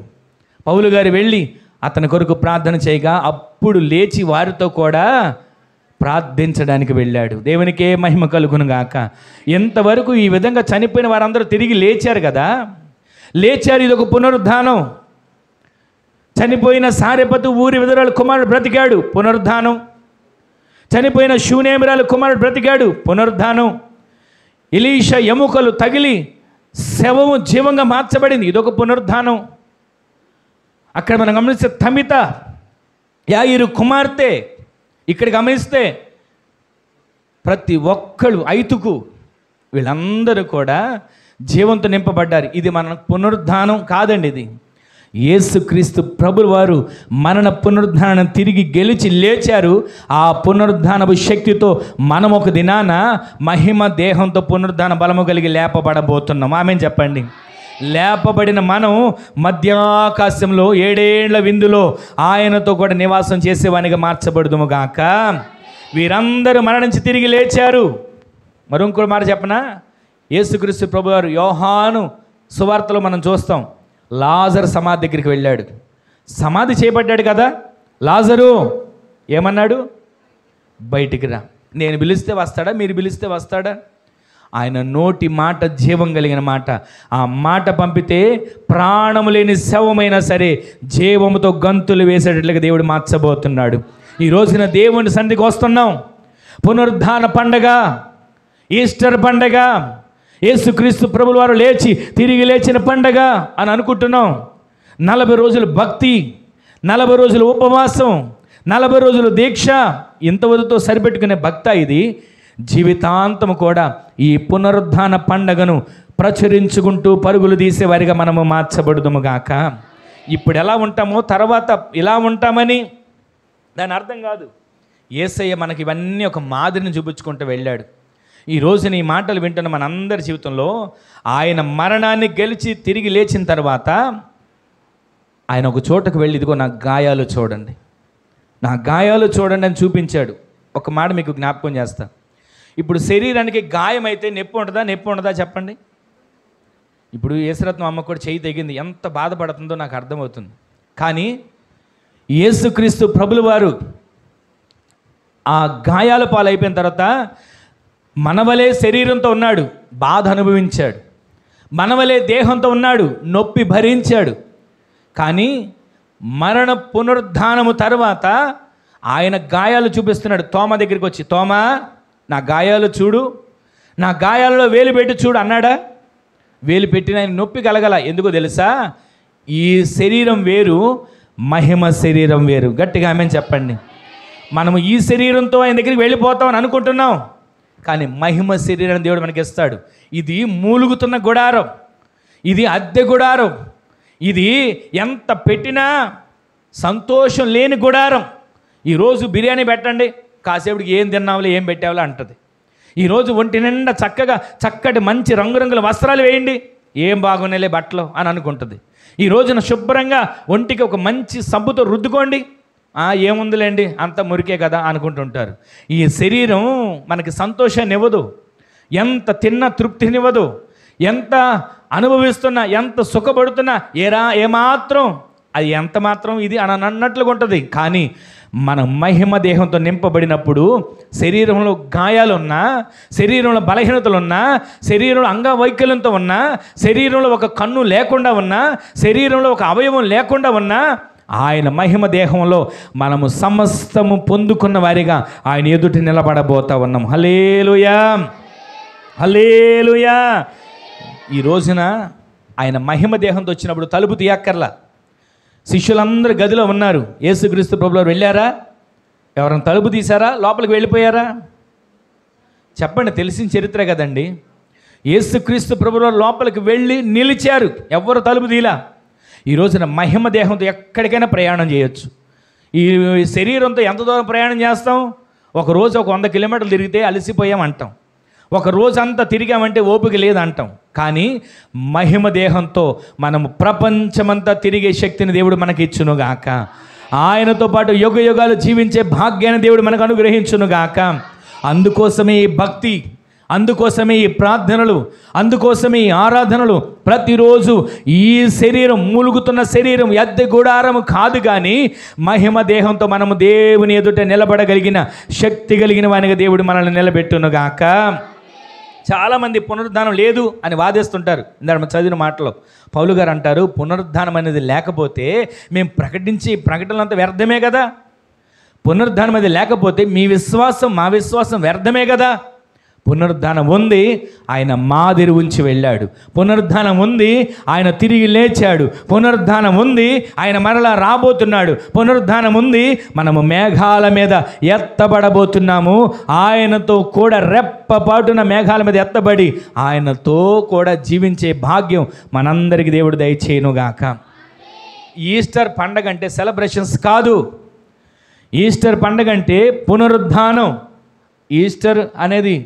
పౌలు గారు వెళ్ళి అతని కొరకు ప్రార్థన చేయగా అప్పుడు లేచి వారితో కూడా ప్రార్థించడానికి వెళ్ళాడు. దేవునికే మహిమ కలుగును గాక. ఎంతవరకు ఈ విధంగా చనిపోయిన వారందరూ తిరిగి లేచారు కదా, లేచారు. ఇది ఒక పునరుద్ధానం. చనిపోయిన సారెపతు ఊరి విధురాలు కుమారుడు బ్రతికాడు, పునరుద్ధానం. చనిపోయిన షూనేమిరాలు కుమారుడు బ్రతికాడు, పునరుద్ధానం. ఎలీషా ఎముకలు తగిలి శవము జీవంగా మార్చబడింది, ఇదొక పునరుద్ధానం. అక్కడ మనం గమనిస్తే తమిత యాయిరు కుమార్తె, ఇక్కడ గమనిస్తే ప్రతి ఒక్కళ్ళు ఐతుకు వీళ్ళందరూ కూడా జీవంతో నింపబడ్డారు. ఇది మన పునరుద్ధానం కాదండి, ఇది యేసుక్రీస్తు ప్రభువు వారు మరణ పునరుద్ధానం తిరిగి గెలిచి లేచారు. ఆ పునరుద్ధానపు శక్తితో మనం ఒక దినాన మహిమ దేహంతో పునరుద్ధాన బలము కలిగి లేపబడబోతున్నాం. ఆమేన్ చెప్పండి. లేపబడిన మనం మధ్యాకాశంలో 7 ఏళ్ల విందులో ఆయనతో కూడా నివాసం చేసేవానిగా మార్చబడుదుము గాక. వీరందరూ మరణించి తిరిగి లేచారు. మరొక మాట చెప్పనా? యేసుక్రీస్తు ప్రభువారు యోహాను సువార్తలో మనం చూస్తాం, లాజరు సమాధి దగ్గరికి వెళ్ళాడు. సమాధి చేయబడ్డాడు కదా. లాజరు ఏమన్నాడు? బయటికి రా. నేను పిలిస్తే వస్తాడా? మీరు పిలిస్తే వస్తాడా? ఆయన నోటి మాట జీవం కలిగిన మాట. ఆ మాట పంపితే ప్రాణము లేని శవమైనా సరే జీవముతో గంతులు వేసేటట్లుగా దేవుడు మార్చబోతున్నాడు. ఈ రోజున దేవుని సన్నిధికి వస్తున్నాం. పునరుద్ధాన పండగ, ఈస్టర్ పండగ, యేసుక్రీస్తు ప్రభువు వారు లేచి తిరిగి లేచిన పండగ అని అనుకుంటున్నాం. 40 రోజులు భక్తి, 40 రోజులు ఉపవాసం, 40 రోజులు దీక్ష, ఇంతవరతో సరిపెట్టుకునే భక్త ఇది. జీవితాంతం కూడా ఈ పునరుద్ధాన పండగను ప్రచురించుకుంటూ పరుగులు తీసేవారిగా మనము మార్చబడుదుము గాక. ఇప్పుడు ఎలా ఉంటామో తర్వాత ఇలా ఉంటామని దాని అర్థం కాదు. యేసయ్య మనకి ఇవన్నీ ఒక మాదిరిని చూపించుకుంటూ వెళ్ళాడు. ఈ రోజున ఈ మాటలు వింటున్న మనందరి జీవితంలో ఆయన మరణాన్ని గెలిచి తిరిగి లేచిన తర్వాత ఆయన ఒక చోటకు వెళ్ళి, ఇదిగో నా గాయాలు చూడండి, నా గాయాలు చూడండి అని చూపించాడు. ఒక మాట మీకు జ్ఞాపకం చేస్తా. ఇప్పుడు శరీరానికి గాయం అయితే నొప్పి ఉంటుందా? నొప్పి ఉండదా చెప్పండి? ఇప్పుడు యేసురత్నం అమ్మ కూడా చేయి తెగింది, ఎంత బాధపడుతుందో నాకు అర్థమవుతుంది. కానీ యేసుక్రీస్తు ప్రభుల వారు ఆ గాయాల పాలైపోయిన తర్వాత మనవలే శరీరంతో ఉన్నాడు, బాధ అనుభవించాడు. మనవలే దేహంతో ఉన్నాడు, నొప్పి భరించాడు. కానీ మరణ పునరుద్ధానము తర్వాత ఆయన గాయాలు చూపిస్తున్నాడు. తోమ దగ్గరికి వచ్చి, తోమా నా గాయాలు చూడు, నా గాయాలలో వేలు పెట్టి చూడు అన్నాడా? వేలు పెట్టిన ఆయన నొప్పి కలగల. ఎందుకో తెలుసా? ఈ శరీరం వేరు, మహిమ శరీరం వేరు. గట్టిగా ఆమేన్ చెప్పండి. మనము ఈ శరీరంతో ఆయన దగ్గరికి వెళ్ళిపోతామని అనుకుంటున్నాం, కానీ మహిమ శరీరాన్ని దేవుడు మనకి ఇస్తాడు. ఇది మూలుగుతున్న గుడారం, ఇది అద్దె గుడారం, ఇది ఎంత పెట్టినా సంతోషం లేని గుడారం. ఈరోజు బిర్యానీ పెట్టండి, కాసేపుడికి ఏం తిన్నావులే, ఏం పెట్టావులే అంటది. ఈరోజు ఒంటి నిండా చక్కగా చక్కటి మంచి రంగురంగుల వస్త్రాలు వేయండి, ఏం బాగున్నాయిలే బట్టలు అని అనుకుంటుంది. ఈ రోజున శుభ్రంగా ఒంటికి ఒక మంచి సబ్బుతో రుద్దుకోండి, ఏముందిలేండి అంత మురికే కదా అనుకుంటుంటారు. ఈ శరీరం మనకి సంతోషాన్ని ఇవ్వదు, ఎంత తిన్నా తృప్తినివ్వదు, ఎంత అనుభవిస్తున్నా, ఎంత సుఖపడుతున్నా ఏమాత్రం అది ఎంత మాత్రం ఇది అని అన్నట్లుగా ఉంటుంది. కానీ మన మహిమ దేహంతో నింపబడినప్పుడు శరీరంలో గాయాలున్నా, శరీరంలో బలహీనతలున్నా, శరీరంలో అంగవైకల్యంతో ఉన్నా, శరీరంలో ఒక కన్ను లేకుండా ఉన్నా, శరీరంలో ఒక అవయవం లేకుండా ఉన్నా, ఆయన మహిమ దేహంలో మనము సమస్తము పొందుకున్న వారిగా ఆయన ఎదుటి నిలబడబోతా ఉన్నాం. హల్లెలూయా, హల్లెలూయా. ఈ రోజున ఆయన మహిమ దేహంతో వచ్చినప్పుడు తలుపు తీయక్కర్లా. శిష్యులందరూ గదిలో ఉన్నారు. యేసుక్రీస్తు ప్రభువారు వెళ్ళారా? ఎవరైనా తలుపు తీశారా? లోపలికి వెళ్ళిపోయారా? చెప్పండి, తెలిసిన చరిత్ర కదండి. యేసుక్రీస్తు ప్రభువారు లోపలికి వెళ్ళి నిలిచారు. ఎవ్వరు తలుపు తీలా. ఈ రోజున మహిమ దేహంతో ఎక్కడికైనా ప్రయాణం చేయొచ్చు. ఈ శరీరంతో ఎంత దూరం ప్రయాణం చేస్తాం? ఒక రోజు ఒక 100 కిలోమీటర్లు తిరిగితే అలసిపోయామంటాం. ఒక రోజంతా తిరిగామంటే ఓపిక లేదంటాం. కానీ మహిమ దేహంతో మనము ప్రపంచమంతా తిరిగే శక్తిని దేవుడు మనకి ఇచ్చునుగాక. ఆయనతో పాటు యుగ యుగాలు జీవించే భాగ్యాన్ని దేవుడు మనకు అనుగ్రహించునుగాక. అందుకోసమే ఈ భక్తి, అందుకోసమే ఈ ప్రార్థనలు, అందుకోసమే ఈ ఆరాధనలు. ప్రతిరోజు ఈ శరీరం, మూలుగుతున్న శరీరం అద్దె గుడారము కాదు, కానీ మహిమ దేహంతో మనము దేవుని ఎదుట నిలబడగలిగిన శక్తి కలిగిన వానిగా దేవుడు మనల్ని నిలబెట్టునుగాక. చాలామంది పునరుద్ధానం లేదు అని వాదిస్తుంటారు. ఇందాక మనం చదివిన మాటలో పౌలు గారు అంటారు, పునరుద్ధానం అనేది లేకపోతే మేము ప్రకటించి ప్రకటనలంతా వ్యర్థమే కదా. పునరుద్ధానం అనేది లేకపోతే మీ విశ్వాసం మా విశ్వాసం వ్యర్థమే కదా. పునరుద్ధానం ఉంది, ఆయన మాదిరి ఉంచి వెళ్ళాడు. పునరుద్ధానం ఉంది, ఆయన తిరిగి లేచాడు. పునరుద్ధానం ఉంది, ఆయన మరలా రాబోతున్నాడు. పునరుద్ధానం ఉంది, మనము మేఘాల మీద ఎత్తబడబోతున్నాము. ఆయనతో కూడా రెప్పపాటున మేఘాల మీద ఎత్తబడి ఆయనతో కూడా జీవించే భాగ్యం మనందరికీ దేవుడు దయచేయునుగాక. ఈస్టర్ పండగ అంటే సెలబ్రేషన్స్ కాదు. ఈస్టర్ పండగ అంటే పునరుద్ధానం. ఈస్టర్ అనేది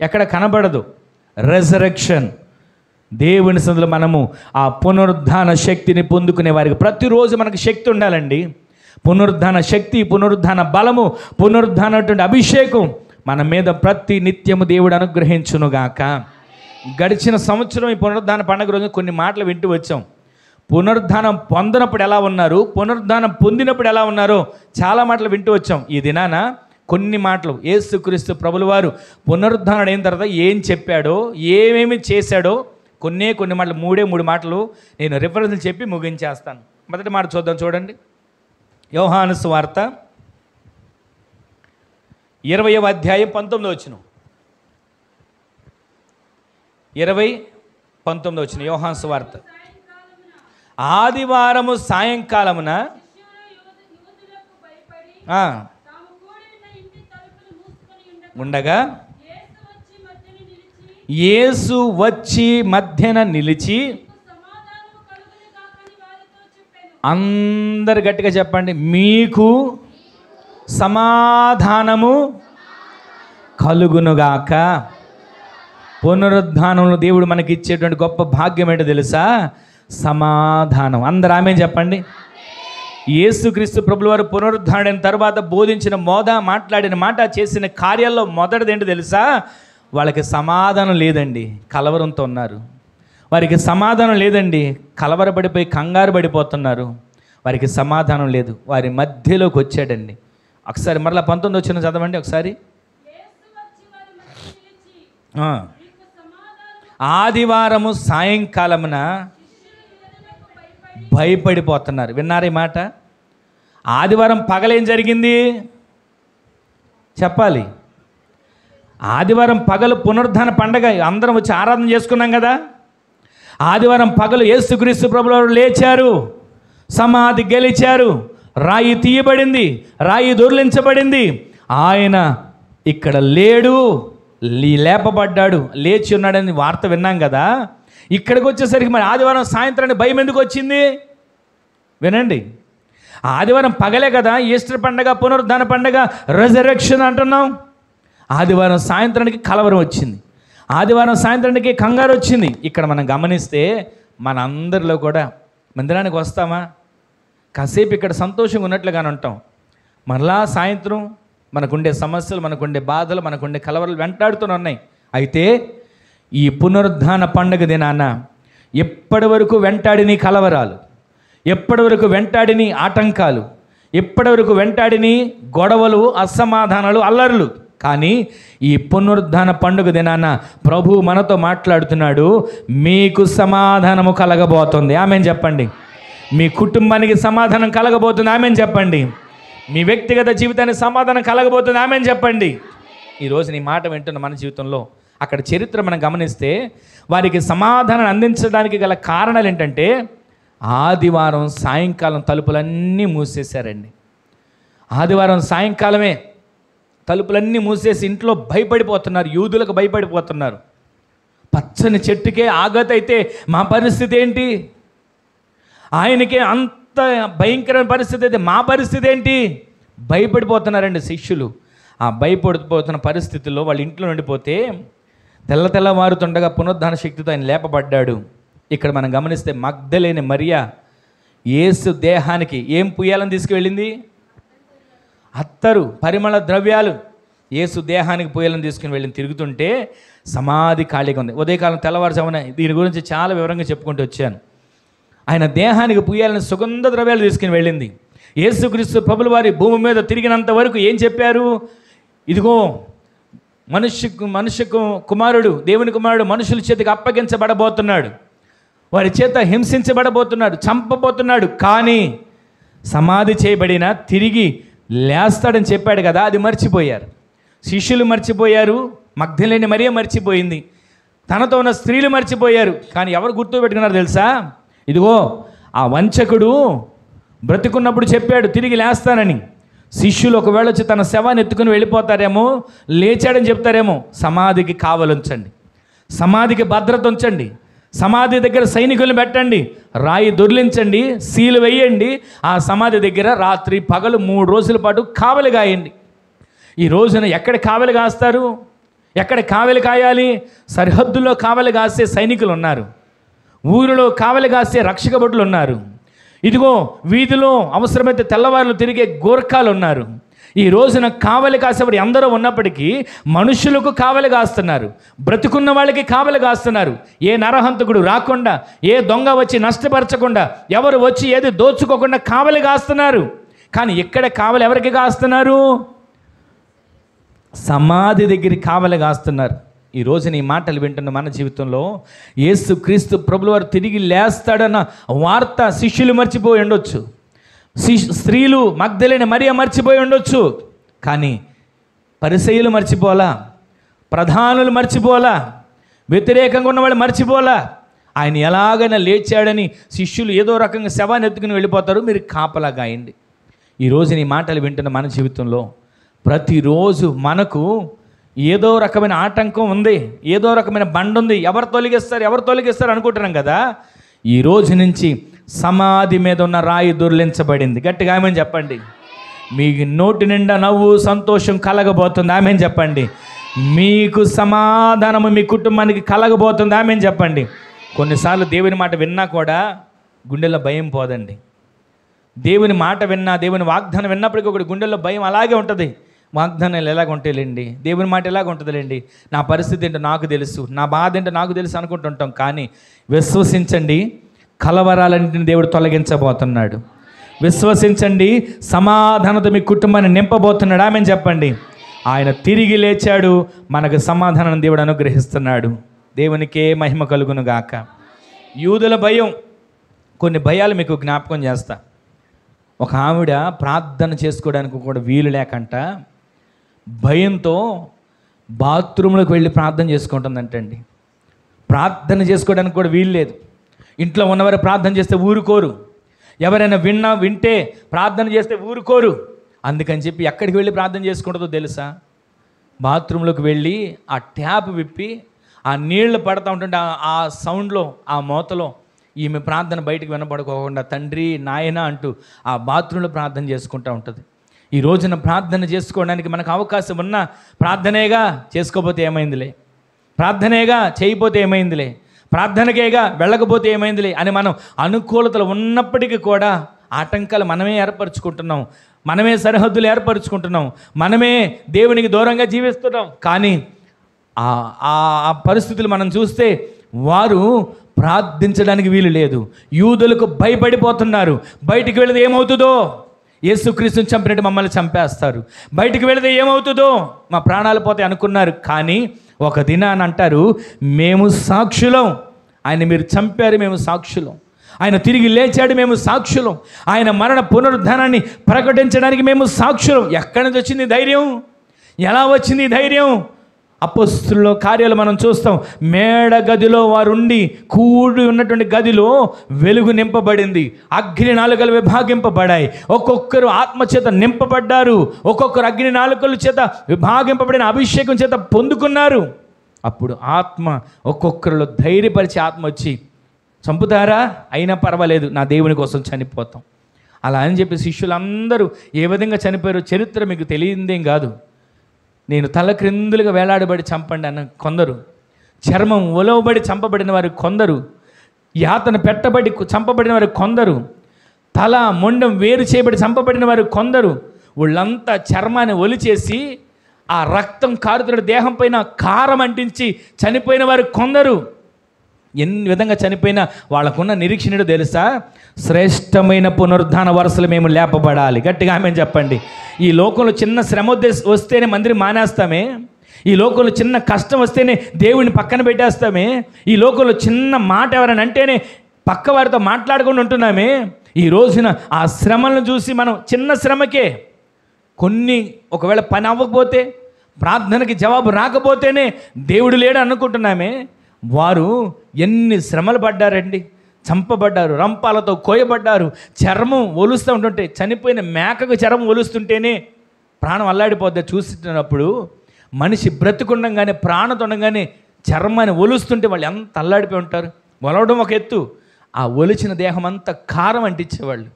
ఎక్కడ కనబడదు. రెజరెక్షన్. దేవుని సందులో మనము ఆ పునరుద్ధాన శక్తిని పొందుకునే వారికి ప్రతిరోజు మనకు శక్తి ఉండాలండి. పునరుద్ధాన శక్తి, పునరుద్ధాన బలము, పునరుద్ధానటువంటి అభిషేకం మన మీద ప్రతి నిత్యము దేవుడు అనుగ్రహించునుగాక. గడిచిన సంవత్సరం ఈ పునరుద్ధాన పండుగ రోజు కొన్ని మాటలు వింటూ వచ్చాం. పునరుద్ధానం పొందినప్పుడు ఎలా ఉన్నారు, పునరుద్ధానం పొందినప్పుడు ఎలా ఉన్నారో చాలా మాటలు వింటూ వచ్చాం. ఈ దినాన కొన్ని మాటలు యేసుక్రీస్తు ప్రభుల వారు పునరుద్ధానం అయిన తర్వాత ఏం చెప్పాడో, ఏమేమి చేశాడో కొన్ని మాటలు, 3 మాటలు నేను రిఫరెన్స్లు చెప్పి ముగించేస్తాను. మొదటి మాట చూద్దాం, చూడండి. యోహాను సువార్త 20వ అధ్యాయం 19వ వచనం. 20:19 వచనం. యోహాను సువార్త. ఆదివారము సాయంకాలమున ఉండగా యేసు వచ్చి మధ్యన నిలిచి, అందరు గట్టిగా చెప్పండి, మీకు సమాధానము కలుగునుగాక. పునరుద్ధానంలో దేవుడు మనకి ఇచ్చేటువంటి గొప్ప భాగ్యం ఏంటో తెలుసా? సమాధానం. అందరూ ఆమేన్ చెప్పండి. యేసుక్రీస్తు ప్రభుల వారు పునరుద్ధారణ తర్వాత బోధించిన మాట్లాడిన మాట, చేసిన కార్యాల్లో మొదటిది ఏంటో తెలుసా? వాళ్ళకి సమాధానం లేదండి, కలవరంతో ఉన్నారు. వారికి సమాధానం లేదండి, కలవరపడిపోయి కంగారు పడిపోతున్నారు. వారికి సమాధానం లేదు. వారి మధ్యలోకి వచ్చాడండి. ఒకసారి మరలా 19 వచ్చిన చదవండి ఒకసారి. ఆదివారము సాయంకాలమున భయపడిపోతున్నారు. విన్నారా ఈ మాట? ఆదివారం పగలేం జరిగింది చెప్పాలి. ఆదివారం పగలు పునరుద్ధాన పండగ అందరం వచ్చి ఆరాధన చేసుకున్నాం కదా. ఆదివారం పగలు యేసుక్రీస్తు ప్రభువారు లేచారు, సమాధి గెలిచారు, రాయి తీయబడింది, రాయి దొర్లించబడింది. ఆయన ఇక్కడ లేడు, లేపబడ్డాడు, లేచి ఉన్నాడని వార్త విన్నాం కదా. ఇక్కడికి వచ్చేసరికి మరి ఆదివారం సాయంత్రానికి భయం ఎందుకు వచ్చింది? వినండి, ఆదివారం పగలే కదా ఈస్టర్ పండగ, పునరుద్ధాన పండగ, రెజరెక్షన్ అంటున్నాం. ఆదివారం సాయంత్రానికి కలవరం వచ్చింది, ఆదివారం సాయంత్రానికి కంగారు వచ్చింది. ఇక్కడ మనం గమనిస్తే మన అందరిలో కూడా మందిరానికి వస్తామా, కాసేపు ఇక్కడ సంతోషంగా ఉన్నట్లుగానే ఉంటాం. మరలా సాయంత్రం మనకుండే సమస్యలు, మనకుండే బాధలు, మనకుండే కలవరాలు వెంటాడుతూనే ఉన్నాయి. అయితే ఈ పునరుద్ధాన పండుగ దినాన ఎప్పటి వరకు వెంటాడిని కలవరాలు, ఎప్పటి వరకు వెంటాడిని ఆటంకాలు, ఇప్పటివరకు వెంటాడిని గొడవలు, అసమాధానాలు, అల్లర్లు. కానీ ఈ పునరుద్ధాన పండుగ దినాన ప్రభు మనతో మాట్లాడుతున్నాడు, మీకు సమాధానము కలగబోతుంది. ఆమేన్ చెప్పండి. మీ కుటుంబానికి సమాధానం కలగబోతుంది. ఆమేన్ చెప్పండి. మీ వ్యక్తిగత జీవితానికి సమాధానం కలగబోతుంది. ఆమేన్ చెప్పండి. ఈరోజు నీ మాట వింటున్న మన జీవితంలో అక్కడ చరిత్ర మనం గమనిస్తే వారికి సమాధానం అందించడానికి గల కారణాలు ఏంటంటే, ఆదివారం సాయంకాలం తలుపులన్నీ మూసేశారండి. ఆదివారం సాయంకాలమే తలుపులన్నీ మూసేసి ఇంట్లో భయపడిపోతున్నారు, యూదులకు భయపడిపోతున్నారు. పచ్చని చెట్టుకే ఆగత అయితే మా పరిస్థితి ఏంటి? ఆయనకే అంత భయంకరమైన పరిస్థితి అయితే మా పరిస్థితి ఏంటి? భయపడిపోతున్నారండి శిష్యులు. ఆ భయపడిపోతున్న పరిస్థితుల్లో వాళ్ళ ఇంట్లో ఉండిపోతే తెల్లవారుతుండగా పునరుద్ధాన శక్తితో ఆయన లేపబడ్డాడు. ఇక్కడ మనం గమనిస్తే మగ్దలేని మరియా యేసు దేహానికి ఏం పుయ్యాలని తీసుకువెళ్ళింది? అత్తరు, పరిమళ ద్రవ్యాలు యేసు దేహానికి పుయ్యాలని తీసుకుని వెళ్ళింది. తిరుగుతుంటే సమాధి ఖాళీగా ఉంది. ఉదయకాలం తెల్లవారుజామున దీని గురించి చాలా వివరంగా చెప్పుకుంటూ వచ్చాను. ఆయన దేహానికి పుయ్యాలని సుగంధ ద్రవ్యాలు తీసుకుని వెళ్ళింది. యేసుక్రీస్తు ప్రభుల వారి భూమి మీద తిరిగినంత వరకు ఏం చెప్పారు? ఇదిగో మనుష్యకు కుమారుడు, దేవుని కుమారుడు మనుషుల చేతికి అప్పగించబడబోతున్నాడు, వారి చేత హింసించబడబోతున్నాడు, చంపబోతున్నాడు, కానీ సమాధి చేయబడిన తిరిగి లేస్తాడని చెప్పాడు కదా. అది మర్చిపోయారు. శిష్యులు మర్చిపోయారు, మగ్దలేని మరియ మర్చిపోయింది, తనతో ఉన్న స్త్రీలు మర్చిపోయారు. కానీ ఎవరు గుర్తుపెట్టుకున్నారు తెలుసా? ఇదిగో ఆ వంచకుడు బ్రతికున్నప్పుడు చెప్పాడు తిరిగి లేస్తానని. శిష్యులు ఒకవేళ వచ్చి తన శవాన్ని ఎత్తుకుని వెళ్ళిపోతారేమో, లేచాడని చెప్తారేమో. సమాధికి కావలుంచండి, సమాధికి భద్రత ఉంచండి, సమాధి దగ్గర సైనికులు పెట్టండి, రాయి దొర్లించండి, సీలు వేయండి. ఆ సమాధి దగ్గర రాత్రి పగలు 3 రోజుల పాటు కావలి కాయండి. ఈ రోజున ఎక్కడ కావలి కాస్తారు? ఎక్కడ కావలి కాయాలి? సరిహద్దుల్లో కావలి కాసే సైనికులు ఉన్నారు, ఊరిలో కావలి కాసే రక్షక భటులు ఉన్నారు, ఇదిగో వీధిలో అవసరమైతే తెల్లవారులు తిరిగే గోర్ఖాలు ఉన్నారు. ఈ రోజున కావలి కాసేవాడు ఎందరో ఉన్నప్పటికీ మనుషులకు కావలి కాస్తున్నారు, బ్రతుకున్న వాళ్ళకి కావలి కాస్తున్నారు. ఏ నరహంతకుడు రాకుండా, ఏ దొంగ వచ్చి నష్టపరచకుండా, ఎవరు వచ్చి ఏది దోచుకోకుండా కావలి కాస్తున్నారు. కానీ ఇక్కడ కావలి ఎవరికి కాస్తున్నారు? సమాధి దగ్గర కావలి కాస్తున్నారు. ఈరోజు నీ మాటలు వింటున్న మన జీవితంలో యేసుక్రీస్తు ప్రభుల వారు తిరిగి లేస్తాడన్న వార్త శిష్యులు మర్చిపోయి ఉండొచ్చు, స్త్రీలు మగ్దలేని మరియ మర్చిపోయి ఉండొచ్చు, కానీ పరిసయ్యులు మర్చిపోలా, ప్రధానులు మర్చిపోలా, వ్యతిరేకంగా ఉన్న వాళ్ళు మర్చిపోలా. ఆయన ఎలాగైనా లేచాడని శిష్యులు ఏదో రకంగా శవాన్ని ఎత్తుకుని వెళ్ళిపోతారు, మీరు కాపలా గాయండి. ఈరోజు నీ మాటలు వింటున్న మన జీవితంలో ప్రతిరోజు మనకు ఏదో రకమైన ఆటంకం ఉంది, ఏదో రకమైన బండి ఉంది. ఎవరు తొలగిస్తారు అనుకుంటున్నాం కదా. ఈ రోజు నుంచి సమాధి మీద ఉన్న రాయి దొర్లించబడింది. గట్టిగా ఆమేన్ చెప్పండి. మీ నోటి నిండా నవ్వు, సంతోషం కలగబోతుంది. ఆమేన్ చెప్పండి. మీకు సమాధానము మీ కుటుంబానికి కలగబోతుంది. ఆమేన్ చెప్పండి. కొన్నిసార్లు దేవుని మాట విన్నా కూడా గుండెల్లో భయం పోదండి. దేవుని మాట విన్నా, దేవుని వాగ్దానం విన్నప్పటికీ ఒకటి గుండెల్లో భయం అలాగే ఉంటుంది. వాగ్దానాలు ఎలాగ ఉంటాయిలేండి, దేవుని మాట ఎలాగ ఉంటుందిలేండి, నా పరిస్థితి ఏంటో నాకు తెలుసు, నా బాధ ఏంటో నాకు తెలుసు అనుకుంటుంటాం. కానీ విశ్వసించండి, కలవరాలన్నింటిని దేవుడు తొలగించబోతున్నాడు. విశ్వసించండి, సమాధానంతో మీ కుటుంబాన్ని నింపబోతున్నాడు. ఆమేన్ చెప్పండి. ఆయన తిరిగి లేచాడు, మనకు సమాధానం దేవుడు అనుగ్రహిస్తున్నాడు. దేవునికే మహిమ కలుగును గాక. యూదుల భయం, కొన్ని భయాలు మీకు జ్ఞాపకం చేస్తా. ఒక ఆవిడ ప్రార్థన చేసుకోవడానికి కూడా వీలు లేకంట భయంతో బాత్రూంలోకి వెళ్ళి ప్రార్థన చేసుకుంటుందంటండి. ప్రార్థన చేసుకోవడానికి కూడా వీలు లేదు. ఇంట్లో ఉన్నవారు ప్రార్థన చేస్తే ఊరుకోరు, ఎవరైనా వింటే ప్రార్థన చేస్తే ఊరుకోరు. అందుకని చెప్పి ఎక్కడికి వెళ్ళి ప్రార్థన చేసుకుంటుందో తెలుసా? బాత్రూంలోకి వెళ్ళి ఆ ట్యాప్ విప్పి ఆ నీళ్లు పడతా ఉంటుంటే ఆ సౌండ్లో, ఆ మోతలో ఈమె ప్రార్థన బయటకు వినపడుకోకుండా తండ్రి నాయన అంటూ ఆ బాత్రూంలో ప్రార్థన చేసుకుంటూ ఉంటుంది. ఈ రోజున ప్రార్థన చేసుకోవడానికి మనకు అవకాశం ఉన్న ప్రార్థనేగా, చేసుకోకపోతే ఏమైందిలే, ప్రార్థనేగా చేయకపోతే ఏమైందిలే, ప్రార్థనకేగా వెళ్ళకపోతే ఏమైందిలే అని మనం అనుకూలతలు ఉన్నప్పటికీ కూడా ఆటంకాలు మనమే ఏర్పరచుకుంటున్నాం, మనమే సరిహద్దులు ఏర్పరచుకుంటున్నాం, మనమే దేవునికి దూరంగా జీవిస్తున్నాం. కానీ ఆ పరిస్థితులు మనం చూస్తే వారు ప్రార్థించడానికి వీలు లేదు. యూదులకు భయపడిపోతున్నారు. బయటికి వెళితే ఏమవుతుందో, యేసుక్రీస్తుని చంపినట్టు మమ్మల్ని చంపేస్తారు, బయటికి వెళితే ఏమవుతుందో మా ప్రాణాలు పోతాయి అనుకున్నారు. కానీ ఒక దినాన్ని అంటారు, మేము సాక్షులం. ఆయన మీరు చంపారు, మేము సాక్షులం. ఆయన తిరిగి లేచాడు, మేము సాక్షులం. ఆయన మరణ పునరుద్ధానాన్ని ప్రకటించడానికి మేము సాక్షులం. ఎక్కడి నుంచి వచ్చింది ధైర్యం? ఎలా వచ్చింది ధైర్యం? అపొస్తలుల కార్యాలు మనం చూస్తాం. మేడ గదిలో వారుండి కూడి ఉన్నటువంటి గదిలో వెలుగు నింపబడింది, అగ్ని నాలుకలు విభాగింపబడాయి, ఒక్కొక్కరు ఆత్మచేత నింపబడ్డారు, ఒక్కొక్కరు అగ్ని నాలుకల చేత విభాగింపబడిన అభిషేకం చేత పొందుకున్నారు. అప్పుడు ఆత్మ ఒక్కొక్కరిలో ధైర్యపరిచి ఆత్మ వచ్చి, చంపుతారా? అయినా పర్వాలేదు, నా దేవుని కోసం చనిపోతాం అలా అని చెప్పి శిష్యులందరూ ఏ విధంగా చనిపోయారో చరిత్ర మీకు తెలియందేం కాదు. నేను తల క్రిందులుగా వేలాడబడి చంపండి అన్న కొందరు, చర్మం ఒలవబడి చంపబడిన వారు కొందరు, యాతన పెట్టబడి చంపబడిన వారు కొందరు, తల మొండం వేరు చేయబడి చంపబడిన వారు కొందరు. వాళ్ళంతా చర్మాన్ని ఒలిచేసి ఆ రక్తం కారుతున్న దేహం పైన కారం అంటించి చనిపోయిన వారు కొందరు. ఎన్ని విధంగా చనిపోయినా వాళ్ళకున్న నిరీక్షణుడు తెలుసా? శ్రేష్టమైన పునరుద్ధాన వరుసలు మేము లేపబడాలి. గట్టిగా ఆమేన్ చెప్పండి. ఈ లోకంలో చిన్న శ్రమ వస్తేనే మందిరం మానేస్తామే, ఈ లోకంలో చిన్న కష్టం వస్తేనే దేవుడిని పక్కన పెట్టేస్తామే, ఈ లోకంలో చిన్న మాట ఎవరైనా అంటేనే పక్క వారితో మాట్లాడుకొని ఉంటున్నామే. ఈ రోజున ఆ శ్రమలను చూసి మనం చిన్న శ్రమకే కొన్ని ఒకవేళ పని అవ్వకపోతే, ప్రార్థనకి జవాబు రాకపోతేనే దేవుడు లేడు అనుకుంటున్నామే. వారు ఎన్ని శ్రమలు పడ్డారండి, చంపబడ్డారు, రంపాలతో కోయబడ్డారు, చర్మం ఒలుస్తూ ఉంటుంటే, చనిపోయిన మేకకు చర్మం ఒలుస్తుంటేనే ప్రాణం అల్లాడిపోద్ది. చూస్తున్నప్పుడు మనిషి బ్రతుకుండగానే ప్రాణతుండగానే చర్మాన్ని ఒలుస్తుంటే వాళ్ళు ఎంత అల్లాడిపోయి ఉంటారు. ఒలవడం ఒక ఎత్తు, ఆ ఒలిచిన దేహం అంతా కారం అంటించేవాళ్ళు.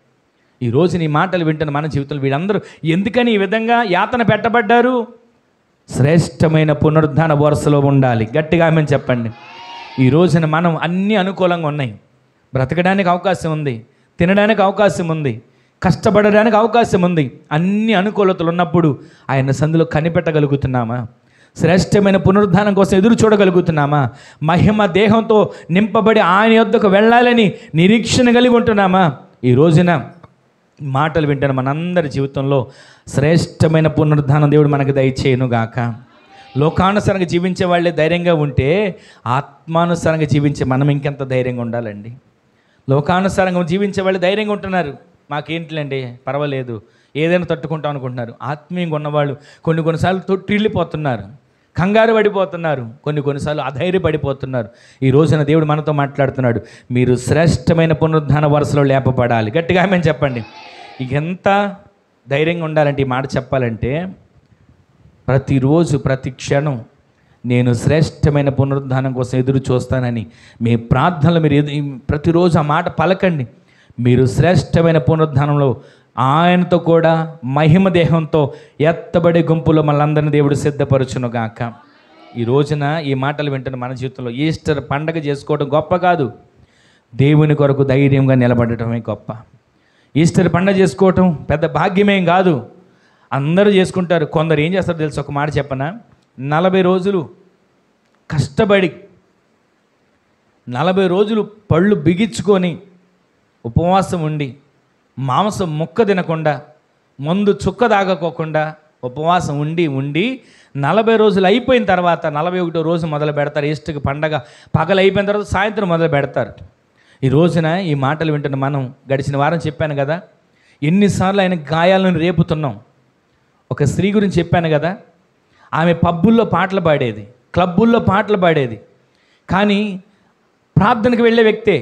ఈరోజు నీ మాటలు వింటున్న మన జీవితంలో వీళ్ళందరూ ఎందుకని ఈ విధంగా యాతన పెట్టబడ్డారు? శ్రేష్టమైన పునరుద్ధాన వరుసలో ఉండాలి. గట్టిగా ఆమేన్ చెప్పండి. ఈ రోజున మనం అన్నీ అనుకూలంగా ఉన్నాయి, బ్రతకడానికి అవకాశం ఉంది, తినడానికి అవకాశం ఉంది, కష్టపడడానికి అవకాశం ఉంది. అన్ని అనుకూలతలు ఉన్నప్పుడు ఆయన సందులో కనిపెట్టగలుగుతున్నామా? శ్రేష్టమైన పునరుద్ధానం కోసం ఎదురు చూడగలుగుతున్నామా? మహిమ దేహంతో నింపబడి ఆయన యొద్దకు వెళ్ళాలని నిరీక్షణ కలిగి ఉంటున్నామా? ఈ రోజున మాటలు వింటున్న మనందరి జీవితంలో శ్రేష్టమైన పునరుద్ధానం దేవుడు మనకు దయచేయునుగాక. లోకానుసారంగా జీవించే వాళ్ళే ధైర్యంగా ఉంటే ఆత్మానుసారంగా జీవించే మనం ఇంకెంత ధైర్యంగా ఉండాలండి. లోకానుసారంగా జీవించే వాళ్ళు ధైర్యంగా ఉంటున్నారు, మాకేంటిలేండి పర్వాలేదు ఏదైనా తట్టుకుంటాం అనుకుంటున్నారు. ఆత్మీయంగా ఉన్నవాళ్ళు కొన్నిసార్లు తొట్టిల్లిపోతున్నారు, కంగారు పడిపోతున్నారు, కొన్నిసార్లు అధైర్యపడిపోతున్నారు. ఈ రోజున దేవుడు మనతో మాట్లాడుతున్నాడు, మీరు శ్రేష్టమైన పునరుద్ధాన వరుసలో లేపబడాలి. గట్టిగా ఆమేన్ చెప్పండి. ఇక ఎంత ధైర్యంగా ఉండాలంటే, ఈ మాట చెప్పాలంటే ప్రతిరోజు ప్రతి క్షణం నేను శ్రేష్టమైన పునరుద్ధానం కోసం ఎదురు చూస్తానని మీ ప్రార్థనలు మీరు ప్రతిరోజు ఆ మాట పలకండి. మీరు శ్రేష్టమైన పునరుద్ధానంలో ఆయనతో కూడా మహిమ దేహంతో ఎత్తబడే గుంపులో మనందరినీ దేవుడు సిద్ధపరచునుగాక. ఈ రోజున ఈ మాటలు వింటున్న మన జీవితంలో ఈస్టర్ పండగ చేసుకోవడం గొప్ప కాదు, దేవుని కొరకు ధైర్యంగా నిలబడటమే గొప్ప. ఈస్టర్ పండగ చేసుకోవటం పెద్ద భాగ్యమేం కాదు, అందరూ చేసుకుంటారు. కొందరు ఏం చేస్తారో తెలుసు, ఒక మాట చెప్పనా? 40 రోజులు కష్టపడి 40 రోజులు పళ్ళు బిగించుకొని ఉపవాసం ఉండి మాంసం ముక్క తినకుండా మందు చుక్క తాగకోకుండా ఉపవాసం ఉండి 40 రోజులు అయిపోయిన తర్వాత 41వ రోజు మొదలు పెడతారు. ఈస్టర్ పండగ పగలు అయిపోయిన తర్వాత సాయంత్రం మొదలు పెడతారు. ఈ రోజున ఈ మాటలు వింటున్న మనం గడిచిన వారం చెప్పాను కదా, ఎన్నిసార్లు ఆయన గాయాలను రేపుతున్నాం. ఒక స్త్రీ గురించి చెప్పాను కదా, ఆమె పబ్బుల్లో పాటలు పాడేది, క్లబ్బుల్లో పాటలు పాడేది, కానీ ప్రార్థనకు వెళ్ళే వ్యక్తే,